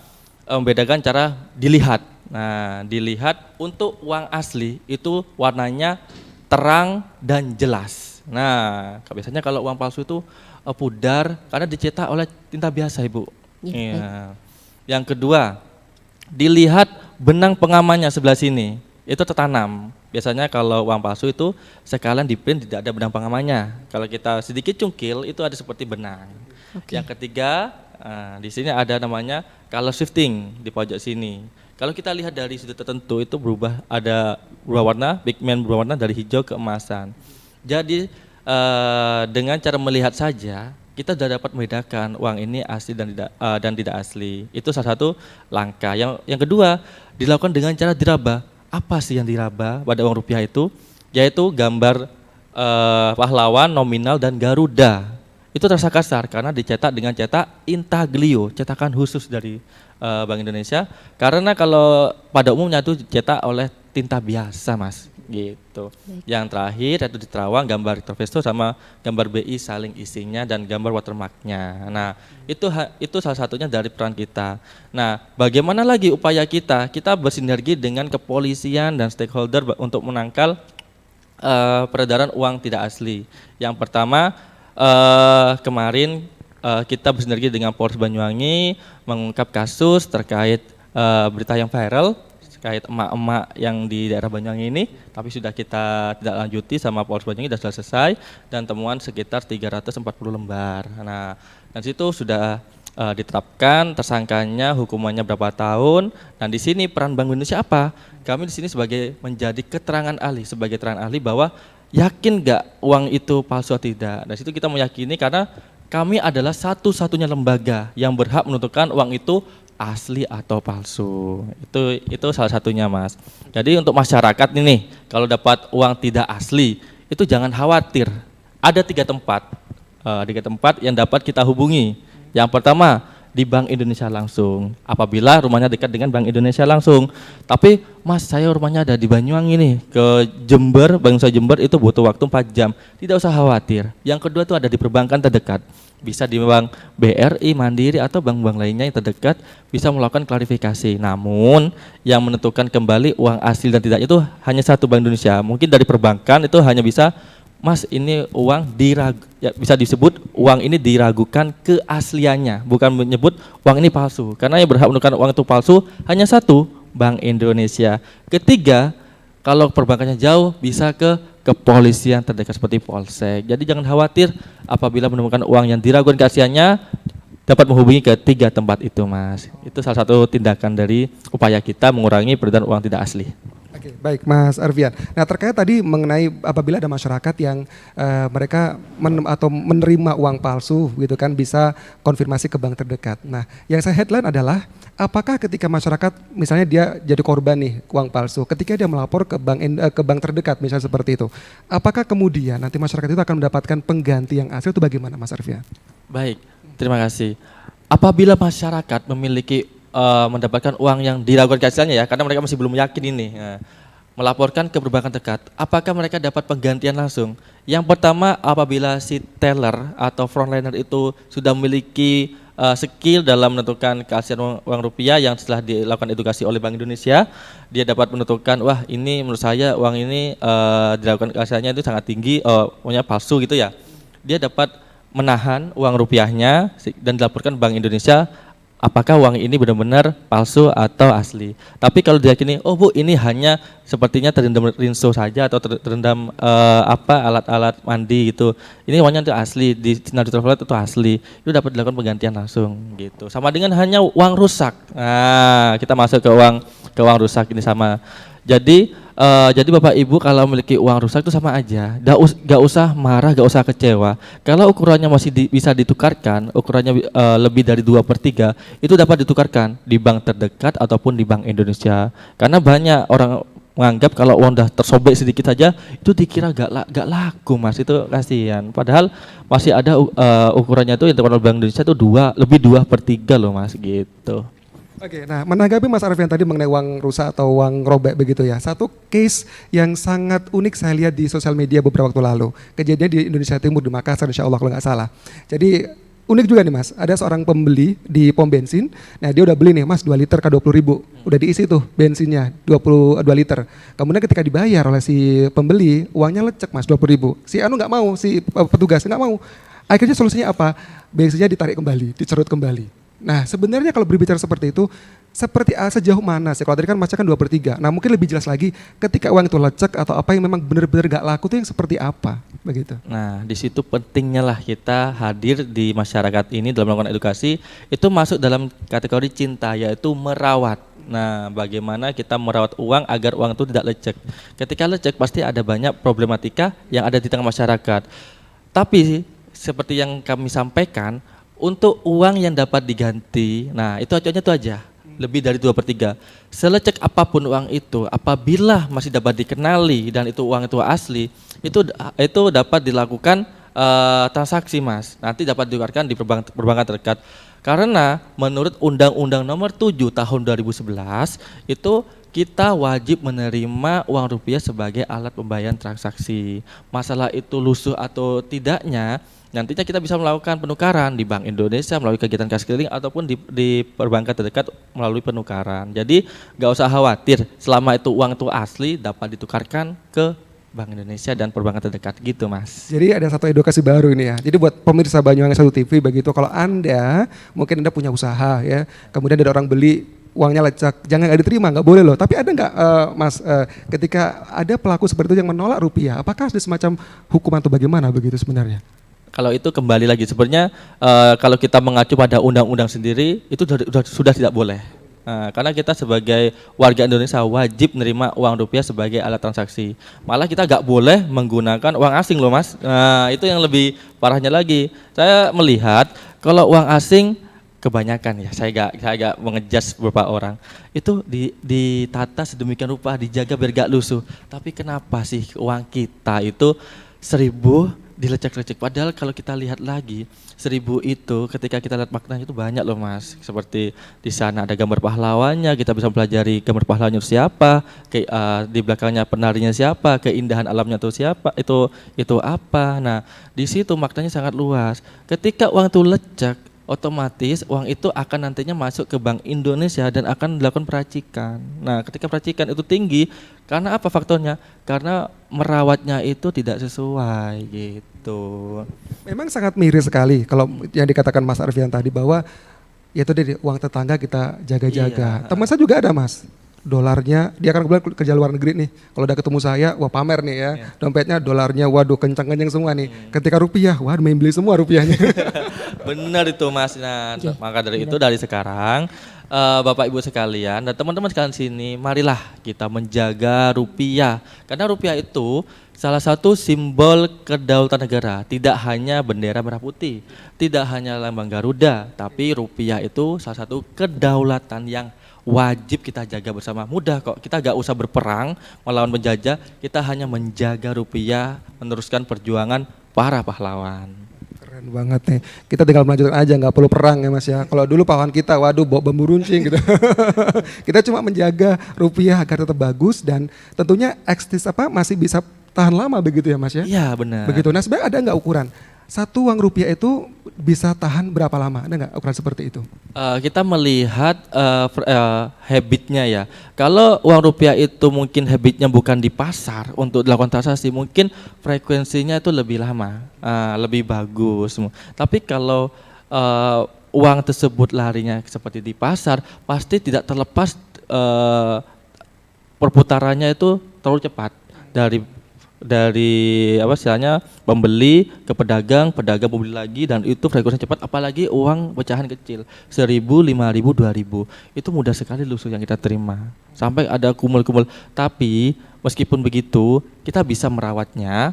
membedakan cara dilihat. Nah, dilihat untuk uang asli itu warnanya terang dan jelas. Nah, biasanya kalau uang palsu itu pudar karena dicetak oleh tinta biasa, Ibu. Ya. Yang kedua, dilihat benang pengamannya sebelah sini. Itu tertanam. Biasanya kalau uang palsu itu sekalian di print tidak ada benang pengamannya. Kalau kita sedikit cungkil itu ada seperti benang. Yang ketiga, di sini ada namanya color shifting di pojok sini. Kalau kita lihat dari sudut tertentu itu berubah warna, pigmen berubah warna dari hijau ke emasan. Jadi dengan cara melihat saja kita sudah dapat membedakan uang ini asli dan tidak asli. Itu salah satu langkah. Yang kedua dilakukan dengan cara diraba. Apa sih yang diraba pada uang rupiah itu? Yaitu gambar pahlawan, nominal, dan Garuda. Itu terasa kasar karena dicetak dengan cetak intaglio, cetakan khusus dari Bank Indonesia. Karena kalau pada umumnya itu dicetak oleh tinta biasa, Mas. Gitu. Yang terakhir yaitu di terawang gambar Intervesto sama gambar BI saling isinya dan gambar watermarknya. Nah, itu salah satunya dari peran kita. Nah, bagaimana lagi upaya kita? Kita bersinergi dengan kepolisian dan stakeholder untuk menangkal peredaran uang tidak asli. Yang pertama kemarin kita bersinergi dengan Polres Banyuwangi mengungkap kasus terkait berita yang viral terkait emak-emak yang di daerah Banyuwangi ini, tapi sudah kita tidak lanjuti sama Polres Banyuwangi, sudah selesai dan temuan sekitar 340 lembar. Nah, dan situ sudah ditetapkan tersangkanya hukumannya berapa tahun, dan di sini peran Bank Indonesia apa? Kami di sini sebagai menjadi keterangan ahli, sebagai keterangan ahli bahwa yakin nggak uang itu palsu atau tidak. Dari situ kita meyakini karena kami adalah satu-satunya lembaga yang berhak menentukan uang itu asli atau palsu. Itu salah satunya, Mas. Jadi untuk masyarakat ini kalau dapat uang tidak asli itu jangan khawatir. Ada 3 tempat, 3 tempat yang dapat kita hubungi. Yang pertama di Bank Indonesia langsung. Apabila rumahnya dekat dengan Bank Indonesia langsung. Tapi Mas, saya rumahnya ada di Banyuwangi nih, ke Jember, Bank Indonesia Jember itu butuh waktu 4 jam. Tidak usah khawatir. Yang kedua itu ada di perbankan terdekat. Bisa di Bank BRI, Mandiri atau bank-bank lainnya yang terdekat bisa melakukan klarifikasi. Namun yang menentukan kembali uang asli dan tidak itu hanya satu Bank Indonesia. Mungkin dari perbankan itu hanya bisa Mas ini uang bisa disebut uang ini diragukan keasliannya, bukan menyebut uang ini palsu. Karena yang berhak menentukan uang itu palsu hanya satu, Bank Indonesia. Ketiga, kalau perbankannya jauh bisa ke kepolisian terdekat seperti Polsek. Jadi jangan khawatir apabila menemukan uang yang diragukan keasliannya, dapat menghubungi ke 3 tempat itu, Mas. Itu salah satu tindakan dari upaya kita mengurangi peredaran uang tidak asli. Oke, baik Mas Arfian. Nah terkait tadi mengenai apabila ada masyarakat yang mereka menerima uang palsu gitu kan, bisa konfirmasi ke bank terdekat. Nah yang saya headline adalah apakah ketika masyarakat misalnya dia jadi korban nih uang palsu, ketika dia melapor ke bank terdekat misalnya seperti itu, apakah kemudian nanti masyarakat itu akan mendapatkan pengganti yang asli itu bagaimana Mas Arfian? Baik, terima kasih. Apabila masyarakat memiliki mendapatkan uang yang diragukan keasliannya ya, karena mereka masih belum yakin ini, melaporkan ke perbankan terdekat, apakah mereka dapat penggantian langsung? Yang pertama, apabila si teller atau frontliner itu sudah memiliki skill dalam menentukan keaslian uang rupiah yang setelah dilakukan edukasi oleh Bank Indonesia, dia dapat menentukan, wah ini menurut saya uang ini dilakukan keasliannya itu sangat tinggi, uangnya palsu gitu ya. Dia dapat menahan uang rupiahnya dan dilaporkan Bank Indonesia apakah uang ini benar-benar palsu atau asli. Tapi kalau diyakini, oh Bu ini hanya sepertinya terendam rinso saja atau terendam alat-alat mandi gitu. Ini uangnya itu asli, di sinar di toilet itu asli. Itu dapat dilakukan penggantian langsung gitu. Sama dengan hanya uang rusak. Nah, kita masuk ke uang rusak ini sama. Jadi Bapak Ibu kalau memiliki uang rusak itu sama aja, gak usah marah, gak usah kecewa. Kalau ukurannya masih bisa ditukarkan, ukurannya lebih dari 2/3, itu dapat ditukarkan di bank terdekat ataupun di Bank Indonesia. Karena banyak orang menganggap kalau uang udah tersobek sedikit saja, itu dikira gak laku Mas, itu kasihan. Padahal masih ada ukurannya itu yang terkenal Bank Indonesia itu lebih 2/3 loh Mas gitu. Oke, nah menanggapi Mas Arfian tadi mengenai uang rusak atau uang robek begitu ya. Satu case yang sangat unik saya lihat di sosial media beberapa waktu lalu. Kejadian di Indonesia Timur di Makassar insya Allah kalau nggak salah. Jadi unik juga nih Mas, ada seorang pembeli di pom bensin. Nah dia udah beli nih Mas 2 liter ke 20.000. Udah diisi tuh bensinnya 22 liter. Kemudian ketika dibayar oleh si pembeli, uangnya lecek Mas 20.000. Si nggak mau, si petugas nggak mau. Akhirnya solusinya apa? Bensinnya ditarik kembali, dicerut kembali. Nah sebenarnya kalau berbicara seperti itu, sejauh mana sih? Kalau tadi kan Mas kan 2/3. Nah mungkin lebih jelas lagi ketika uang itu lecek atau apa yang memang benar-benar gak laku itu yang seperti apa begitu? Nah di situ pentingnya lah kita hadir di masyarakat ini dalam melakukan edukasi, itu masuk dalam kategori cinta yaitu merawat. Nah bagaimana kita merawat uang agar uang itu tidak lecek. Ketika lecek pasti ada banyak problematika yang ada di tengah masyarakat. Tapi seperti yang kami sampaikan, untuk uang yang dapat diganti, nah itu acuannya itu aja, lebih dari 2/3. Selecek apapun uang itu, apabila masih dapat dikenali dan itu uang itu asli, itu dapat dilakukan transaksi Mas. Nanti dapat ditukarkan di perbankan terdekat. Karena menurut Undang-Undang Nomor 7 Tahun 2011 itu kita wajib menerima uang rupiah sebagai alat pembayaran transaksi. Masalah itu lusuh atau tidaknya, nantinya kita bisa melakukan penukaran di Bank Indonesia melalui kegiatan kas keliling ataupun di perbankan terdekat melalui penukaran. Jadi nggak usah khawatir, selama itu uang itu asli dapat ditukarkan ke Bank Indonesia dan perbankan terdekat gitu Mas. Jadi ada satu edukasi baru ini ya. Jadi buat pemirsa Banyuwangi 1 TV begitu, kalau Anda mungkin Anda punya usaha ya, kemudian ada orang beli uangnya lecek, jangan nggak diterima, nggak boleh loh. Tapi ada nggak Mas, ketika ada pelaku seperti itu yang menolak rupiah, apakah ada semacam hukuman atau bagaimana begitu sebenarnya? Kalau itu kembali lagi sebenarnya kalau kita mengacu pada undang-undang sendiri itu sudah tidak boleh. Karena kita sebagai warga Indonesia wajib menerima uang rupiah sebagai alat transaksi. Malah kita nggak boleh menggunakan uang asing loh Mas. Itu yang lebih parahnya lagi. Saya melihat kalau uang asing kebanyakan ya, saya gak mengejas beberapa orang itu ditata sedemikian rupa, dijaga biar gak lusuh. Tapi kenapa sih uang kita itu 1.000 dilecek-lecek? Padahal kalau kita lihat lagi 1.000 itu ketika kita lihat maknanya itu banyak loh Mas. Seperti di sana ada gambar pahlawannya, kita bisa mempelajari gambar pahlawannya itu siapa, di belakangnya penarinya siapa, keindahan alamnya itu siapa, itu apa. Nah di situ maknanya sangat luas. Ketika uang itu lecek, otomatis uang itu akan nantinya masuk ke Bank Indonesia dan akan dilakukan peracikan. Nah, ketika peracikan itu tinggi, karena apa faktornya? Karena merawatnya itu tidak sesuai gitu. Memang sangat miris sekali kalau yang dikatakan Mas Arfian tadi bahwa ya itu dari uang tetangga kita jaga-jaga. Iya. Teman saya juga ada Mas, dolarnya dia akan kebetulan kerja luar negeri nih. Kalau udah ketemu saya, wah pamer nih ya, dompetnya dolarnya, waduh kencang-kencang semua nih. Ketika rupiah, wah main beli semua rupiahnya. Benar itu Mas. Nah, Oke, maka dari itu dari sekarang Bapak Ibu sekalian dan teman-teman sekalian sini, marilah kita menjaga rupiah. Karena rupiah itu salah satu simbol kedaulatan negara. Tidak hanya bendera merah putih, tidak hanya lambang Garuda, tapi rupiah itu salah satu kedaulatan yang wajib kita jaga bersama. Mudah kok, kita gak usah berperang melawan penjajah, kita hanya menjaga rupiah, meneruskan perjuangan para pahlawan. Keren banget nih. Kita tinggal melanjutkan aja, nggak perlu perang ya Mas ya. Kalau dulu pahlawan kita, waduh bawa bambu runcing gitu. Kita cuma menjaga rupiah agar tetap bagus dan tentunya masih bisa tahan lama begitu ya Mas ya. Iya benar. Begitu. Nah sebenarnya ada nggak ukuran? Satu uang rupiah itu bisa tahan berapa lama? Ada nggak ukuran seperti itu? Kita melihat habitnya ya. Kalau uang rupiah itu mungkin habitnya bukan di pasar untuk dilakukan transaksi, mungkin frekuensinya itu lebih lama, lebih bagus. Tapi kalau uang tersebut larinya seperti di pasar, pasti tidak terlepas perputarannya itu terlalu cepat dari apa istilahnya pembeli ke pedagang membeli lagi dan itu frekuensi cepat, apalagi uang pecahan kecil 1.000, 5.000, 2.000 itu mudah sekali lusuh yang kita terima sampai ada kumul-kumul. Tapi meskipun begitu kita bisa merawatnya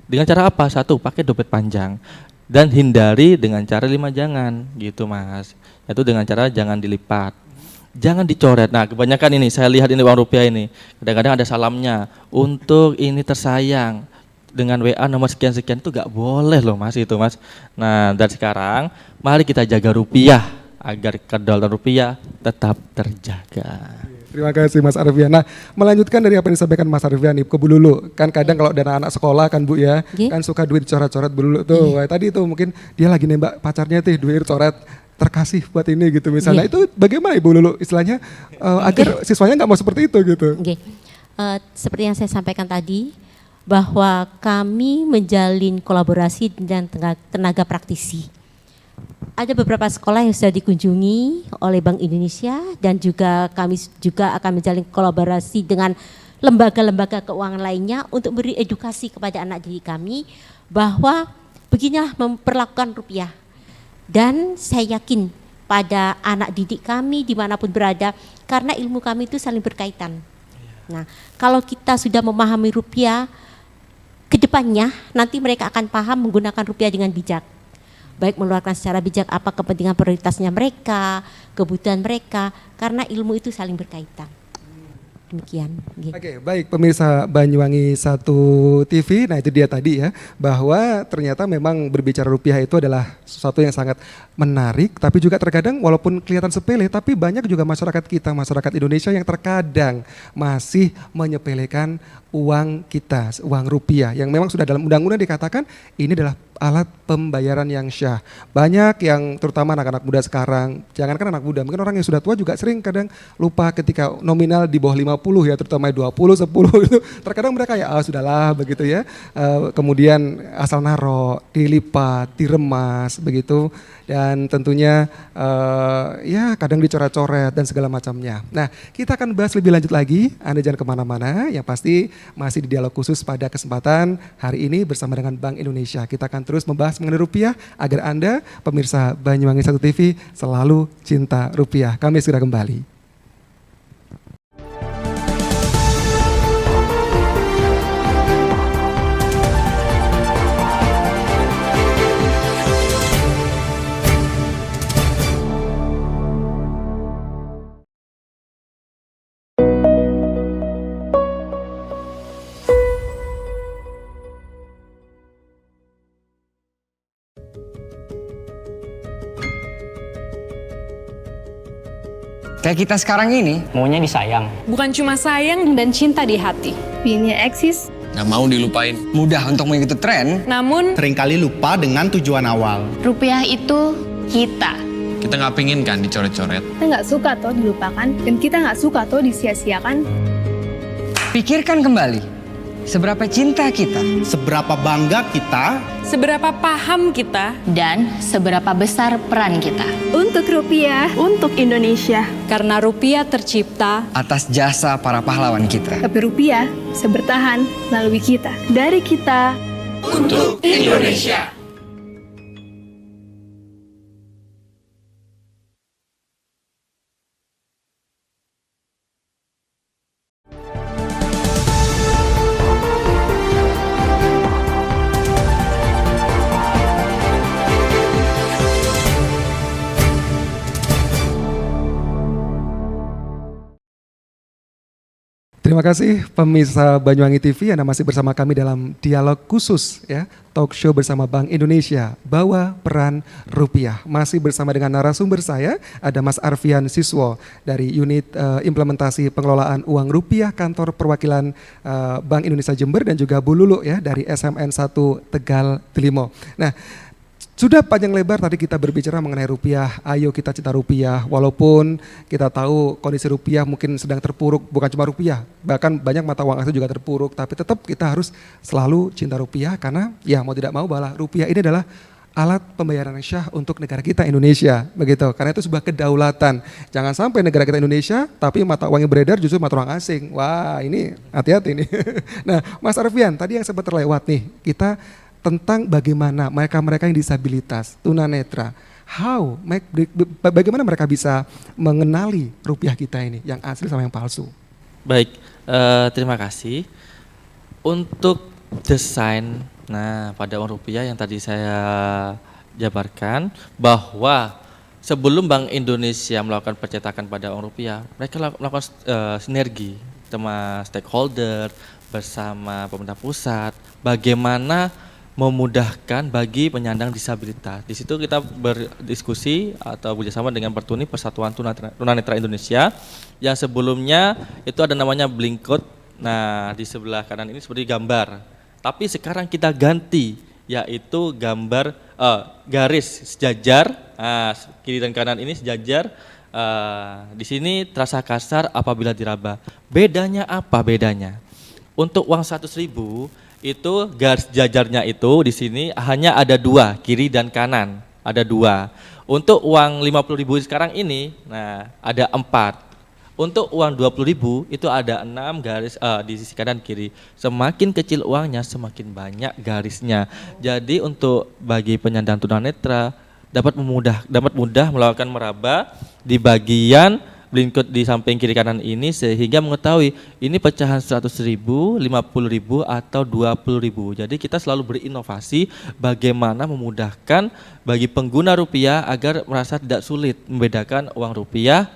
dengan cara apa? Satu, pakai dompet panjang dan hindari dengan cara 5 jangan gitu Mas, yaitu dengan cara jangan dilipat, jangan dicoret. Nah kebanyakan ini saya lihat ini uang rupiah ini kadang-kadang ada salamnya untuk ini tersayang dengan WA nomor sekian-sekian, itu gak boleh loh Mas itu Mas. Nah dari sekarang mari kita jaga rupiah agar kedaulatan rupiah tetap terjaga. Terima kasih Mas Arfian. Nah melanjutkan dari apa yang disampaikan Mas Arfian nih ke Bu Lulu. Kan kadang kalau dana anak sekolah kan Bu ya, kan suka duit coret-coret Bu Lulu tuh. Wah, tadi tuh mungkin dia lagi nembak pacarnya tuh duit coret terkasih buat ini gitu misalnya. Itu bagaimana Ibu Lulu istilahnya agar siswanya nggak mau seperti itu gitu. Seperti yang saya sampaikan tadi bahwa kami menjalin kolaborasi dengan tenaga praktisi. Ada beberapa sekolah yang sudah dikunjungi oleh Bank Indonesia dan juga kami juga akan menjalin kolaborasi dengan lembaga-lembaga keuangan lainnya untuk beri edukasi kepada anak didik kami bahwa beginilah memperlakukan rupiah. Dan saya yakin pada anak didik kami dimanapun berada karena ilmu kami itu saling berkaitan. Nah kalau kita sudah memahami rupiah, kedepannya nanti mereka akan paham menggunakan rupiah dengan bijak. Baik mengeluarkan secara bijak apa kepentingan prioritasnya mereka, kebutuhan mereka, karena ilmu itu saling berkaitan. Demikian. Oke, baik pemirsa Banyuwangi 1 TV. Nah itu dia tadi ya, bahwa ternyata memang berbicara rupiah itu adalah sesuatu yang sangat menarik, tapi juga terkadang walaupun kelihatan sepele, tapi banyak juga masyarakat kita, masyarakat Indonesia yang terkadang masih menyepelekan uang kita, uang rupiah yang memang sudah dalam undang-undang dikatakan ini adalah alat pembayaran yang syah. Banyak yang terutama anak-anak muda sekarang, jangankan anak muda, mungkin orang yang sudah tua juga sering kadang lupa ketika nominal di bawah 50 ya, terutama 20, 10 itu terkadang mereka ya sudahlah begitu ya. Kemudian asal naro, dilipat, diremas begitu dan tentunya ya kadang dicoret-coret dan segala macamnya. Nah kita akan bahas lebih lanjut lagi, Anda jangan kemana-mana, yang pasti masih di dialog khusus pada kesempatan hari ini bersama dengan Bank Indonesia. Kita akan terus membahas mengenai rupiah agar Anda pemirsa Banyuwangi 1 TV selalu cinta rupiah. Kami segera kembali. Kayak kita sekarang ini, maunya disayang. Bukan cuma sayang dan cinta di hati. Pinnya eksis. Gak mau dilupain. mudah untuk mengikuti tren, Namun Seringkali lupa dengan tujuan awal. Rupiah itu kita. Kita nggak pingin kan dicoret-coret. Kita nggak suka toh dilupakan, dan kita nggak suka toh disia-siakan. Pikirkan kembali, seberapa cinta kita, Seberapa bangga kita Seberapa paham kita Dan seberapa besar peran kita. Untuk rupiah, untuk Indonesia. karena rupiah tercipta atas jasa para pahlawan kita. Tapi rupiah bisa bertahan melalui kita. Dari kita. Untuk Indonesia. Terima kasih pemirsa Banyuwangi TV, Anda masih bersama kami dalam dialog khusus ya, talk show bersama Bank Indonesia, Bawa Peran Rupiah. Masih bersama dengan narasumber saya, ada Mas Arfian Siswo dari unit implementasi pengelolaan uang rupiah kantor perwakilan Bank Indonesia Jember, dan juga Bu Lulu ya dari SMN 1 Tegal Delimo. Nah, sudah panjang lebar tadi kita berbicara mengenai rupiah, ayo kita cinta rupiah, walaupun kita tahu kondisi rupiah mungkin sedang terpuruk, bukan cuma rupiah, bahkan banyak mata uang asing juga terpuruk, tapi tetap kita harus selalu cinta rupiah karena ya mau tidak mau bahwa rupiah ini adalah alat pembayaran yang syah untuk negara kita Indonesia, begitu. Karena itu sebuah kedaulatan. Jangan sampai negara kita Indonesia, tapi mata uang yang beredar justru mata uang asing. Wah, ini hati-hati nih. Nah, Mas Arfian, tadi yang sempat terlewat nih, kita tentang bagaimana mereka-mereka yang disabilitas, tunanetra, bagaimana mereka bisa mengenali rupiah kita ini, yang asli sama yang palsu. Baik, terima kasih. Untuk desain, nah pada uang rupiah yang tadi saya jabarkan bahwa sebelum Bank Indonesia melakukan percetakan pada uang rupiah, mereka melakukan sinergi sama stakeholder, bersama pemerintah pusat, bagaimana memudahkan bagi penyandang disabilitas. Di situ kita berdiskusi atau bekerjasama dengan Pertuni, Persatuan Tunanetra Indonesia, yang sebelumnya itu ada namanya Blinkcode. Nah, di sebelah kanan ini seperti gambar. Tapi sekarang kita ganti, yaitu gambar garis sejajar. Kiri dan kanan ini sejajar. Di sini terasa kasar apabila diraba. Bedanya apa bedanya? Untuk uang 100.000 itu garis jajarnya itu di sini hanya ada 2, kiri dan kanan, ada 2. Untuk uang 50.000 sekarang ini, nah ada 4. Untuk uang 20.000 itu ada 6 garis di sisi kanan kiri. Semakin kecil uangnya, semakin banyak garisnya. Jadi untuk bagi penyandang tunanetra dapat mudah melakukan meraba di bagian Blinkcode di samping kiri kanan ini, sehingga mengetahui ini pecahan 100.000, 50.000 atau 20.000. Jadi kita selalu berinovasi bagaimana memudahkan bagi pengguna rupiah agar merasa tidak sulit membedakan uang rupiah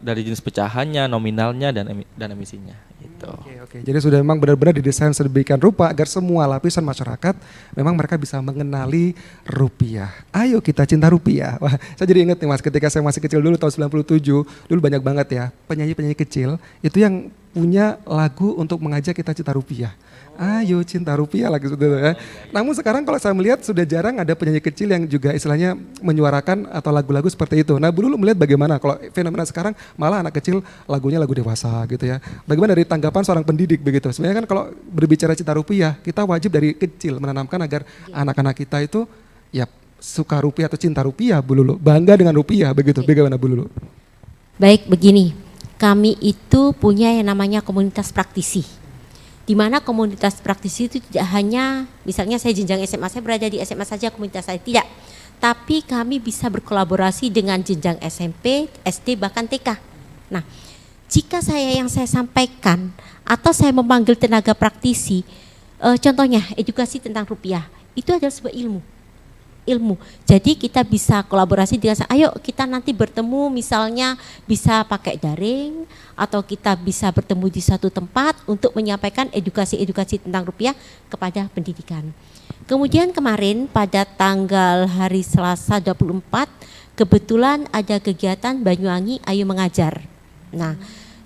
dari jenis pecahannya, nominalnya dan emisinya. Gitu. Oke. Jadi sudah memang benar-benar didesain sedemikian rupa agar semua lapisan masyarakat memang mereka bisa mengenali rupiah. Ayo kita cinta rupiah. Wah, saya jadi ingat nih Mas, ketika saya masih kecil dulu tahun 97, dulu banyak banget ya penyanyi-penyanyi kecil itu yang punya lagu untuk mengajak kita cinta rupiah. Ayo cinta rupiah lagi sudah ya. Namun sekarang kalau saya melihat sudah jarang ada penyanyi kecil yang juga istilahnya menyuarakan atau lagu-lagu seperti itu. Nah, Bu Lulu melihat bagaimana kalau fenomena sekarang malah anak kecil lagunya lagu dewasa gitu ya. Bagaimana dari tanggapan seorang pendidik begitu? Sebenarnya kan kalau berbicara cinta rupiah, kita wajib dari kecil menanamkan agar anak-anak kita itu ya suka rupiah atau cinta rupiah, Bu Lulu. Bangga dengan rupiah begitu. Bagaimana Bu Lulu? Baik, begini. Kami itu punya yang namanya komunitas praktisi. Di mana komunitas praktisi itu tidak hanya misalnya saya jenjang SMA, saya berada di SMA saja komunitas saya, tidak. Tapi kami bisa berkolaborasi dengan jenjang SMP, SD, bahkan TK. Nah, jika yang saya sampaikan atau saya memanggil tenaga praktisi, contohnya edukasi tentang rupiah, itu adalah sebuah ilmu. Jadi kita bisa kolaborasi dengan, ayo kita nanti bertemu misalnya bisa pakai daring atau kita bisa bertemu di satu tempat untuk menyampaikan edukasi tentang rupiah kepada pendidikan. Kemudian kemarin pada tanggal hari Selasa 24 kebetulan ada kegiatan Banyuwangi Ayo Mengajar. Nah,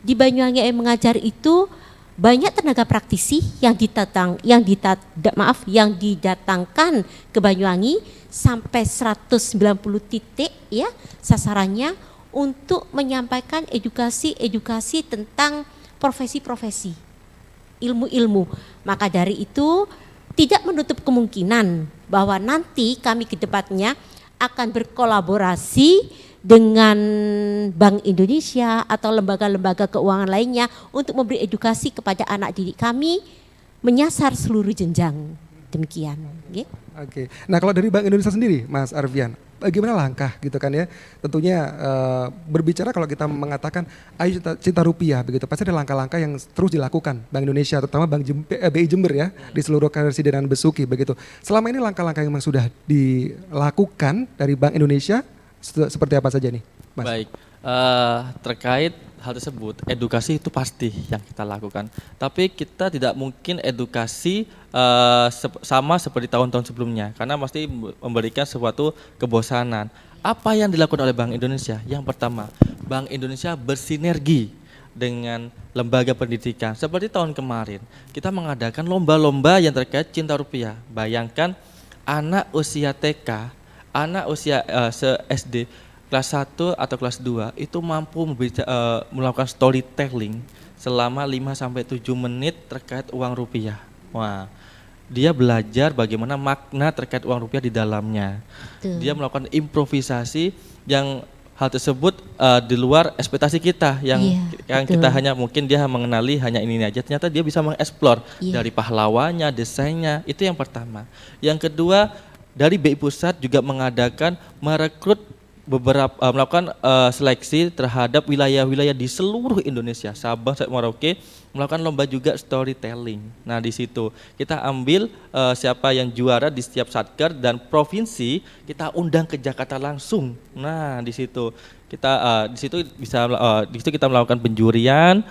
di Banyuwangi Ayo Mengajar itu banyak tenaga praktisi yang didatangkan ke Banyuwangi sampai 190 titik ya sasarannya untuk menyampaikan edukasi tentang profesi-profesi, ilmu-ilmu. Maka dari itu tidak menutup kemungkinan bahwa nanti kami ke depannya akan berkolaborasi dengan Bank Indonesia atau lembaga-lembaga keuangan lainnya untuk memberi edukasi kepada anak didik kami menyasar seluruh jenjang. Demikian. Okay. Oke. Nah kalau dari Bank Indonesia sendiri, Mas Arfian, bagaimana langkah gitu kan ya? Tentunya berbicara kalau kita mengatakan ayo cinta rupiah begitu, pasti ada langkah-langkah yang terus dilakukan Bank Indonesia, terutama BI Jember ya di seluruh Karesidenan Besuki begitu. Selama ini langkah-langkah yang memang sudah dilakukan dari Bank Indonesia seperti apa saja nih, Mas? Baik, terkait hal tersebut, edukasi itu pasti yang kita lakukan. Tapi kita tidak mungkin edukasi sama seperti tahun-tahun sebelumnya, karena pasti memberikan suatu kebosanan. Apa yang dilakukan oleh Bank Indonesia? Yang pertama, Bank Indonesia bersinergi dengan lembaga pendidikan. Seperti tahun kemarin, kita mengadakan lomba-lomba yang terkait cinta rupiah. Bayangkan anak usia TK, anak usia SD, kelas 1 atau kelas 2 itu mampu melakukan storytelling selama 5-7 menit terkait uang rupiah. Wah, dia belajar bagaimana makna terkait uang rupiah di dalamnya. Betul. Dia melakukan improvisasi yang hal tersebut di luar ekspektasi kita yang kita hanya mungkin dia mengenali hanya ini aja, ternyata dia bisa mengeksplor dari pahlawannya, desainnya. Itu yang pertama. Yang kedua, dari BI Pusat juga merekrut beberapa melakukan seleksi terhadap wilayah-wilayah di seluruh Indonesia, Sabang sampai Merauke, melakukan lomba juga storytelling. Nah, di situ kita ambil siapa yang juara di setiap satker dan provinsi, kita undang ke Jakarta langsung. Nah, di situ kita di situ kita melakukan penjurian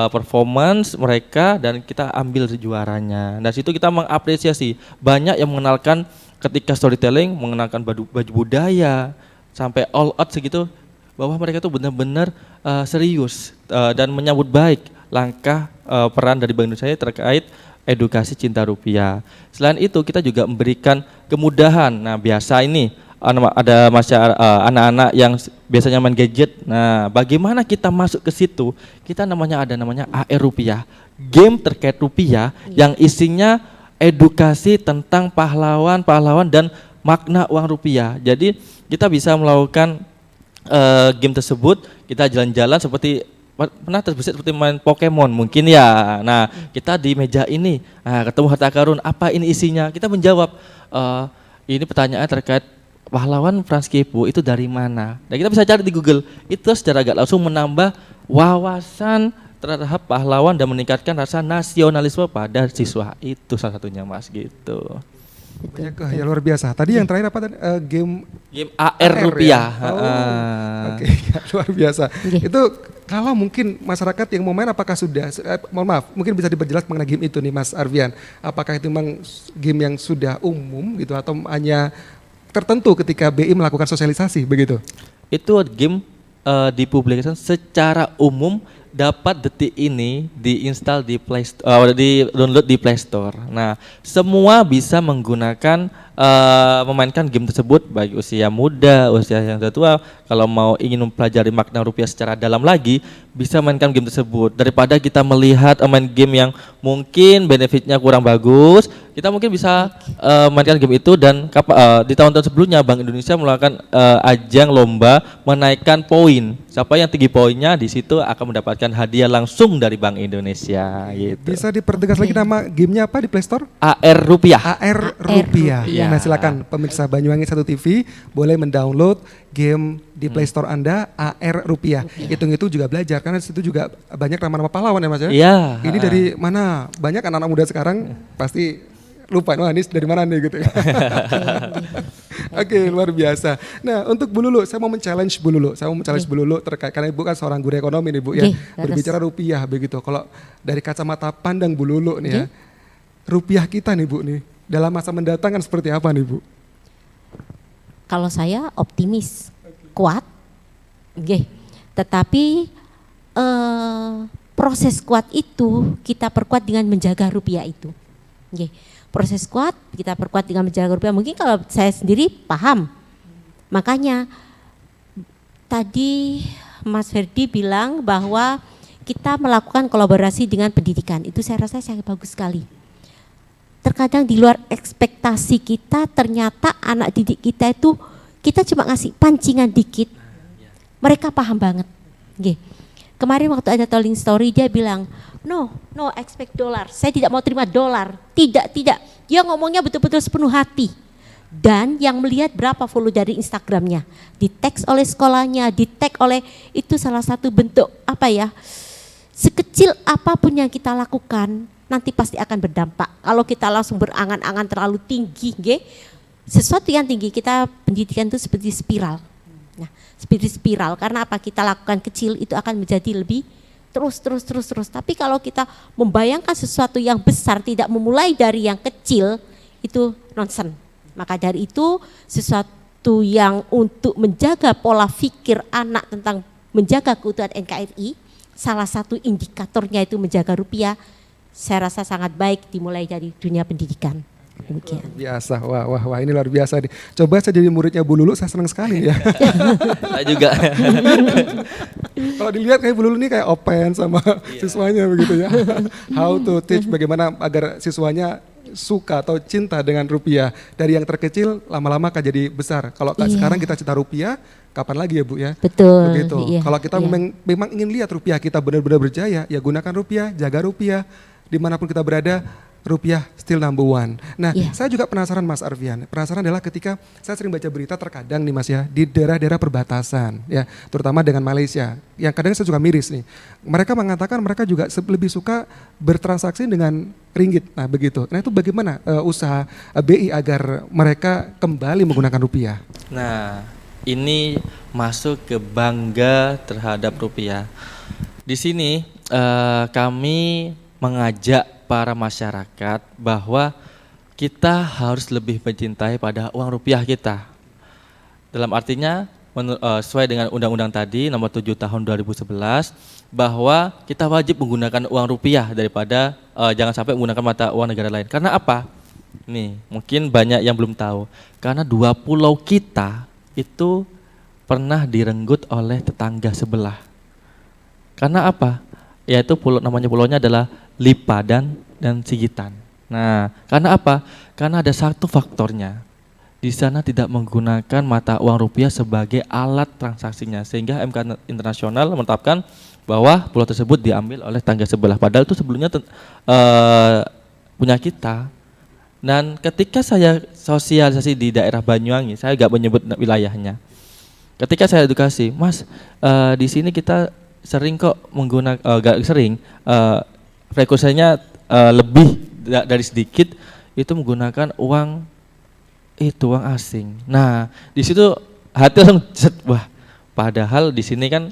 performance mereka dan kita ambil juaranya. Nah, di situ kita mengapresiasi banyak yang mengenalkan ketika storytelling, mengenalkan baju budaya sampai all out segitu, bahwa mereka itu benar-benar serius dan menyambut baik langkah peran dari Bank Indonesia terkait edukasi cinta rupiah. Selain itu kita juga memberikan kemudahan. Nah, biasa ini ada anak-anak yang biasanya main gadget. Nah, bagaimana kita masuk ke situ? Kita namanya AR Rupiah, game terkait rupiah yang isinya edukasi tentang pahlawan dan makna uang rupiah. Jadi kita bisa melakukan game tersebut, kita jalan-jalan seperti pernah terbesit seperti main Pokemon mungkin ya. Nah, kita di meja ini ketemu harta karun, apa ini isinya? Kita menjawab ini pertanyaan terkait pahlawan Frans Kepo itu dari mana? Dan kita bisa cari di Google. Itu secara gak langsung menambah wawasan terhadap pahlawan dan meningkatkan rasa nasionalisme pada siswa. Itu salah satunya, Mas, gitu. Banyak ya, luar biasa. Tadi yang terakhir apa tadi? Game AR Rupiah. Ya? Oke, luar biasa. Itu kalau mungkin masyarakat yang mau main apakah sudah mohon maaf, mungkin bisa diperjelas mengenai game itu nih, Mas Arfian. Apakah itu memang game yang sudah umum gitu atau hanya tertentu ketika BI melakukan sosialisasi begitu? Itu game dipublikasikan secara umum, dapat detik ini diinstal di download di Play Store. Nah, semua bisa menggunakan memainkan game tersebut, baik usia muda, usia yang sudah tua. Kalau mau ingin mempelajari makna rupiah secara dalam lagi, bisa mainkan game tersebut. Daripada kita melihat main game yang mungkin benefitnya kurang bagus, kita mungkin bisa mainkan game itu. Dan di tahun-tahun sebelumnya Bank Indonesia melakukan ajang lomba menaikkan poin. Siapa yang tinggi poinnya, di situ akan mendapatkan hadiah langsung dari Bank Indonesia. Gitu. Bisa dipertegas lagi nama gamenya apa di Play Store? AR Rupiah. AR Rupiah. Nah, silakan pemirsa Banyuwangi 1 TV boleh mendownload game di Play Store Anda, AR Rupiah. Hitung-hitung juga belajar karena di situ juga banyak nama-nama pahlawan ya, Mas ya. Iya. Ini dari mana? Banyak anak-anak muda sekarang pasti lupa, wah ini dari mana nih gitu. Oke, luar biasa. Nah, untuk Bu Lulu, saya mau men-challenge Bu Lulu. Bu Lulu terkait, karena Ibu kan seorang guru ekonomi nih Bu ya. Berbicara rupiah begitu. Kalau dari kacamata pandang Bu Lulu nih ya, rupiah kita nih Bu nih, dalam masa mendatang kan seperti apa nih Bu? Kalau saya optimis, kuat, tetapi proses kuat itu kita perkuat dengan menjaga rupiah itu. Oke. Proses kuat kita perkuat dengan menjaga rupiah. Mungkin kalau saya sendiri paham. Makanya tadi Mas Ferdi bilang bahwa kita melakukan kolaborasi dengan pendidikan. Itu saya rasa sangat bagus sekali. Terkadang di luar ekspektasi kita, ternyata anak didik kita itu kita cuma ngasih pancingan dikit, mereka paham banget. Oke. Kemarin waktu ada telling story dia bilang, no expect dollar, saya tidak mau terima dolar, tidak. Dia ngomongnya betul-betul sepenuh hati. Dan yang melihat berapa follow dari Instagramnya, di tag oleh sekolahnya, di tag oleh, itu salah satu bentuk apa ya, sekecil apapun yang kita lakukan, nanti pasti akan berdampak. Kalau kita langsung berangan-angan terlalu tinggi, sesuatu yang tinggi, kita pendidikan itu seperti spiral. Nah, seperti spiral, karena apa kita lakukan kecil itu akan menjadi lebih terus. Tapi kalau kita membayangkan sesuatu yang besar, tidak memulai dari yang kecil, itu nonsen. Maka dari itu sesuatu yang untuk menjaga pola pikir anak tentang menjaga keutuhan NKRI, salah satu indikatornya itu menjaga rupiah. Saya rasa sangat baik dimulai dari dunia pendidikan. Demikian. Biasa, wah ini luar biasa nih. Coba saya jadi muridnya Bu Lulu, saya senang sekali ya. Saya juga. Kalau dilihat kayak Bu Lulu ini kayak open sama siswanya begitu ya. How to teach, bagaimana agar siswanya suka atau cinta dengan rupiah. Dari yang terkecil lama-lama akan jadi besar. Kalau sekarang kita cinta rupiah, kapan lagi ya Bu ya? Betul. Begitu. Kalau kita memang ingin lihat rupiah kita benar-benar berjaya, ya gunakan rupiah, jaga rupiah. Dimanapun kita berada, rupiah still number one. Nah, saya juga penasaran Mas Arfian. Penasaran adalah ketika saya sering baca berita terkadang nih Mas ya, di daerah-daerah perbatasan ya, terutama dengan Malaysia. Yang kadang saya juga miris nih. Mereka mengatakan mereka juga lebih suka bertransaksi dengan ringgit. Nah, begitu. Nah, itu bagaimana usaha BI agar mereka kembali menggunakan rupiah? Nah, ini masuk ke bangga terhadap rupiah. Di sini kami mengajak para masyarakat bahwa kita harus lebih mencintai pada uang rupiah kita. Dalam artinya sesuai dengan undang-undang tadi nomor 7 tahun 2011 bahwa kita wajib menggunakan uang rupiah daripada jangan sampai menggunakan mata uang negara lain. Karena apa? Nih, mungkin banyak yang belum tahu. Karena 2 pulau kita itu pernah direnggut oleh tetangga sebelah. Karena apa? Yaitu namanya pulaunya adalah Lipa dan Sigitan. Nah, karena apa? Karena ada satu faktornya. Di sana tidak menggunakan mata uang rupiah sebagai alat transaksinya, sehingga MK Internasional menetapkan bahwa pulau tersebut diambil oleh tangga sebelah. Padahal itu sebelumnya punya kita. Dan ketika saya sosialisasi di daerah Banyuwangi, saya nggak menyebut wilayahnya. Ketika saya edukasi, Mas, di sini kita sering kok menggunakan, frekuensinya lebih dari sedikit itu menggunakan uang asing. Nah, di situ hati langsung wah, padahal di sini kan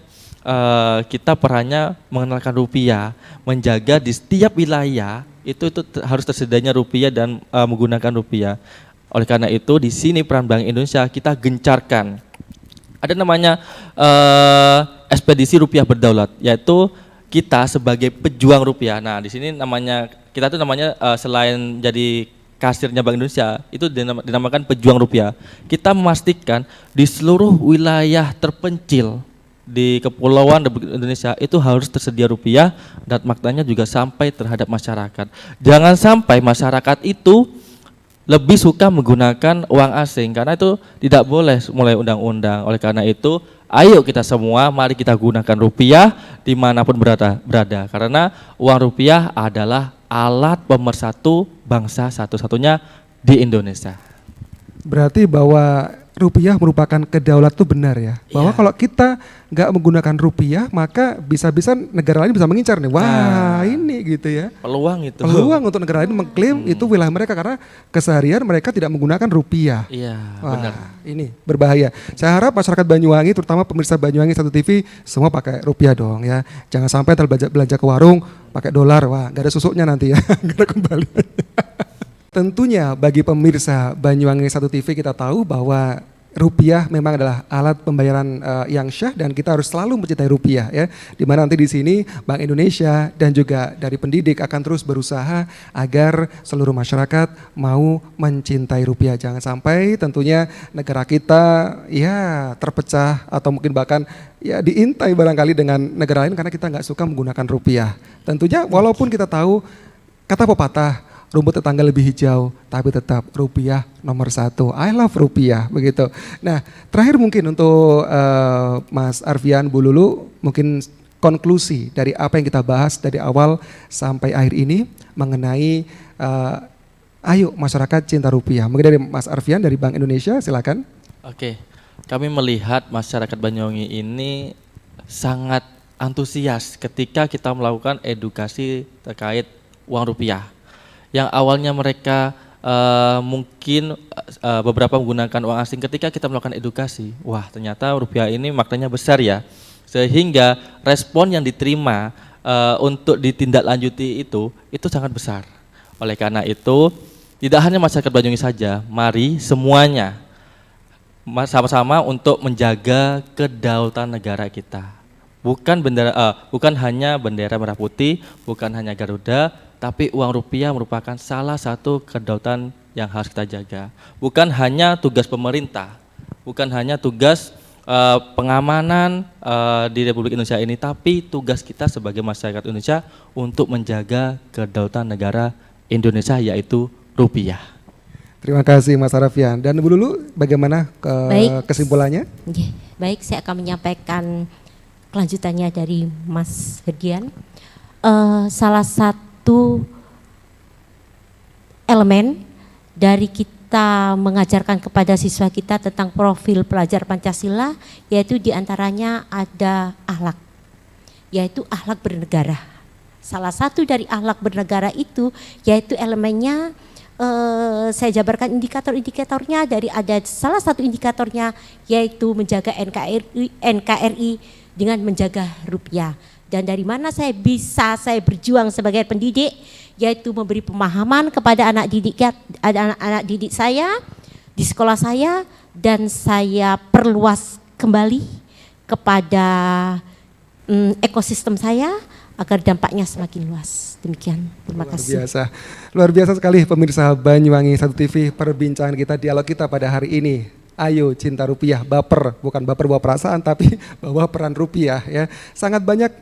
kita perannya mengenalkan rupiah, menjaga di setiap wilayah itu harus tersedianya rupiah dan menggunakan rupiah. Oleh karena itu di sini peran Bank Indonesia kita gencarkan. Ada namanya ekspedisi rupiah berdaulat, yaitu kita sebagai pejuang rupiah. Nah, di sini kita namanya selain jadi kasirnya Bank Indonesia, itu dinamakan pejuang rupiah. Kita memastikan di seluruh wilayah terpencil di kepulauan Indonesia itu harus tersedia rupiah dan maknanya juga sampai terhadap masyarakat. Jangan sampai masyarakat itu lebih suka menggunakan uang asing karena itu tidak boleh mulai undang-undang. Oleh karena itu, ayo kita semua mari kita gunakan rupiah dimanapun berada karena uang rupiah adalah alat pemersatu bangsa satu-satunya di Indonesia. Berarti bahwa rupiah merupakan kedaulatan itu benar ya. Bahwa kalau kita nggak menggunakan rupiah maka bisa-bisa negara lain bisa mengincar nih. Wah, ini gitu ya. Peluang itu. Peluang untuk negara lain mengklaim itu wilayah mereka karena keseharian mereka tidak menggunakan rupiah. Iya, benar. Ini berbahaya. Saya harap masyarakat Banyuwangi, terutama pemirsa Banyuwangi 1 TV semua pakai rupiah dong ya. Jangan sampai belanja ke warung pakai dolar. Wah, nggak ada susuknya nanti ya. Nggak ada kembali. Tentunya bagi pemirsa Banyuwangi 1 TV kita tahu bahwa rupiah memang adalah alat pembayaran yang syah dan kita harus selalu mencintai rupiah ya. Di mana nanti di sini Bank Indonesia dan juga dari pendidik akan terus berusaha agar seluruh masyarakat mau mencintai rupiah. Jangan sampai tentunya negara kita ya terpecah atau mungkin bahkan ya diintai barangkali dengan negara lain karena kita nggak suka menggunakan rupiah. Tentunya walaupun kita tahu kata pepatah rumput tetangga lebih hijau, tapi tetap rupiah nomor satu. I love rupiah, begitu. Nah, terakhir mungkin untuk Mas Arfian, Bu Lulu, mungkin konklusi dari apa yang kita bahas dari awal sampai akhir ini mengenai ayo masyarakat cinta rupiah. Mungkin dari Mas Arfian dari Bank Indonesia, silakan. Oke, kami melihat masyarakat Banyuwangi ini sangat antusias ketika kita melakukan edukasi terkait uang rupiah. Yang awalnya mereka mungkin beberapa menggunakan uang asing, ketika kita melakukan edukasi, wah ternyata rupiah ini maknanya besar ya, sehingga respon yang diterima untuk ditindaklanjuti itu sangat besar. Oleh karena itu tidak hanya masyarakat Banyuwangi saja, mari semuanya sama-sama untuk menjaga kedaulatan negara kita. Bukan hanya bendera merah putih, bukan hanya Garuda, tapi uang rupiah merupakan salah satu kedaulatan yang harus kita jaga. Bukan hanya tugas pemerintah, bukan hanya tugas pengamanan di Republik Indonesia ini, tapi tugas kita sebagai masyarakat Indonesia untuk menjaga kedaulatan negara Indonesia, yaitu rupiah. Terima kasih Mas Arfian. Dan Bu Lulu, bagaimana kesimpulannya? Baik, saya akan menyampaikan kelanjutannya dari Mas Ferdian. Salah satu elemen dari kita mengajarkan kepada siswa kita tentang profil pelajar Pancasila, yaitu diantaranya ada akhlak, yaitu akhlak bernegara. Salah satu dari akhlak bernegara itu yaitu elemennya, saya jabarkan indikator-indikatornya, dari ada salah satu indikatornya yaitu menjaga NKRI dengan menjaga rupiah. Dan dari mana saya berjuang sebagai pendidik, yaitu memberi pemahaman kepada anak didik saya di sekolah saya, dan saya perluas kembali kepada ekosistem saya agar dampaknya semakin luas. Demikian, terima kasih. Luar biasa sekali pemirsa Banyuwangi 1 TV, perbincangan kita, dialog kita pada hari ini. Ayo cinta rupiah, baper, bukan baper bawa perasaan, tapi bawa peran rupiah ya. Sangat banyak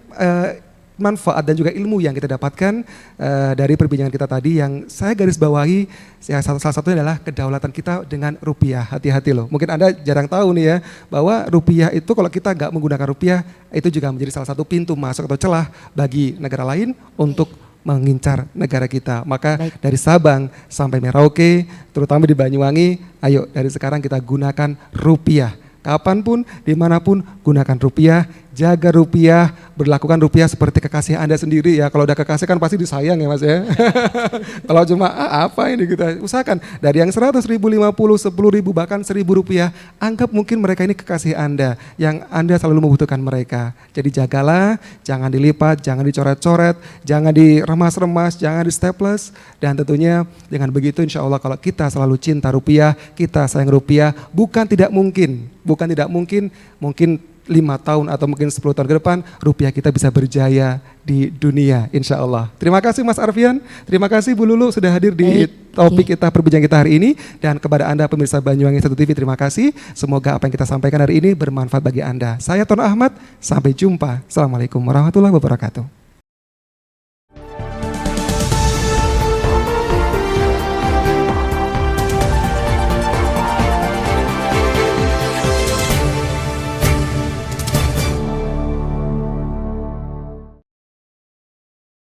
manfaat dan juga ilmu yang kita dapatkan dari perbincangan kita tadi, yang saya garis bawahi ya, salah satunya adalah kedaulatan kita dengan rupiah. Hati-hati loh, mungkin Anda jarang tahu nih ya, bahwa rupiah itu kalau kita nggak menggunakan rupiah, itu juga menjadi salah satu pintu masuk atau celah bagi negara lain untuk mengincar negara kita. Maka dari Sabang sampai Merauke, terutama di Banyuwangi, ayo dari sekarang kita gunakan rupiah. Kapanpun, dimanapun, gunakan rupiah, jaga rupiah, berlakukan rupiah seperti kekasih Anda sendiri ya. Kalau udah kekasih kan pasti disayang ya Mas ya. Kalau cuma apa ini, kita usahakan dari yang 100.000, 50, 10.000, bahkan 1.000 rupiah, anggap mungkin mereka ini kekasih Anda yang Anda selalu membutuhkan mereka. Jadi jagalah, jangan dilipat, jangan dicoret-coret, jangan diremas-remas, jangan di staples, dan tentunya dengan begitu insya Allah kalau kita selalu cinta rupiah, kita sayang rupiah, bukan tidak mungkin, mungkin 5 tahun atau mungkin 10 tahun ke depan rupiah kita bisa berjaya di dunia insya Allah. Terima kasih Mas Arfian, terima kasih Bu Lulu sudah hadir di topik kita, perbincangan kita hari ini, dan kepada Anda pemirsa Banyuwangi 1 TV terima kasih. Semoga apa yang kita sampaikan hari ini bermanfaat bagi Anda. Saya Ton Ahmad, sampai jumpa. Assalamualaikum warahmatullahi wabarakatuh.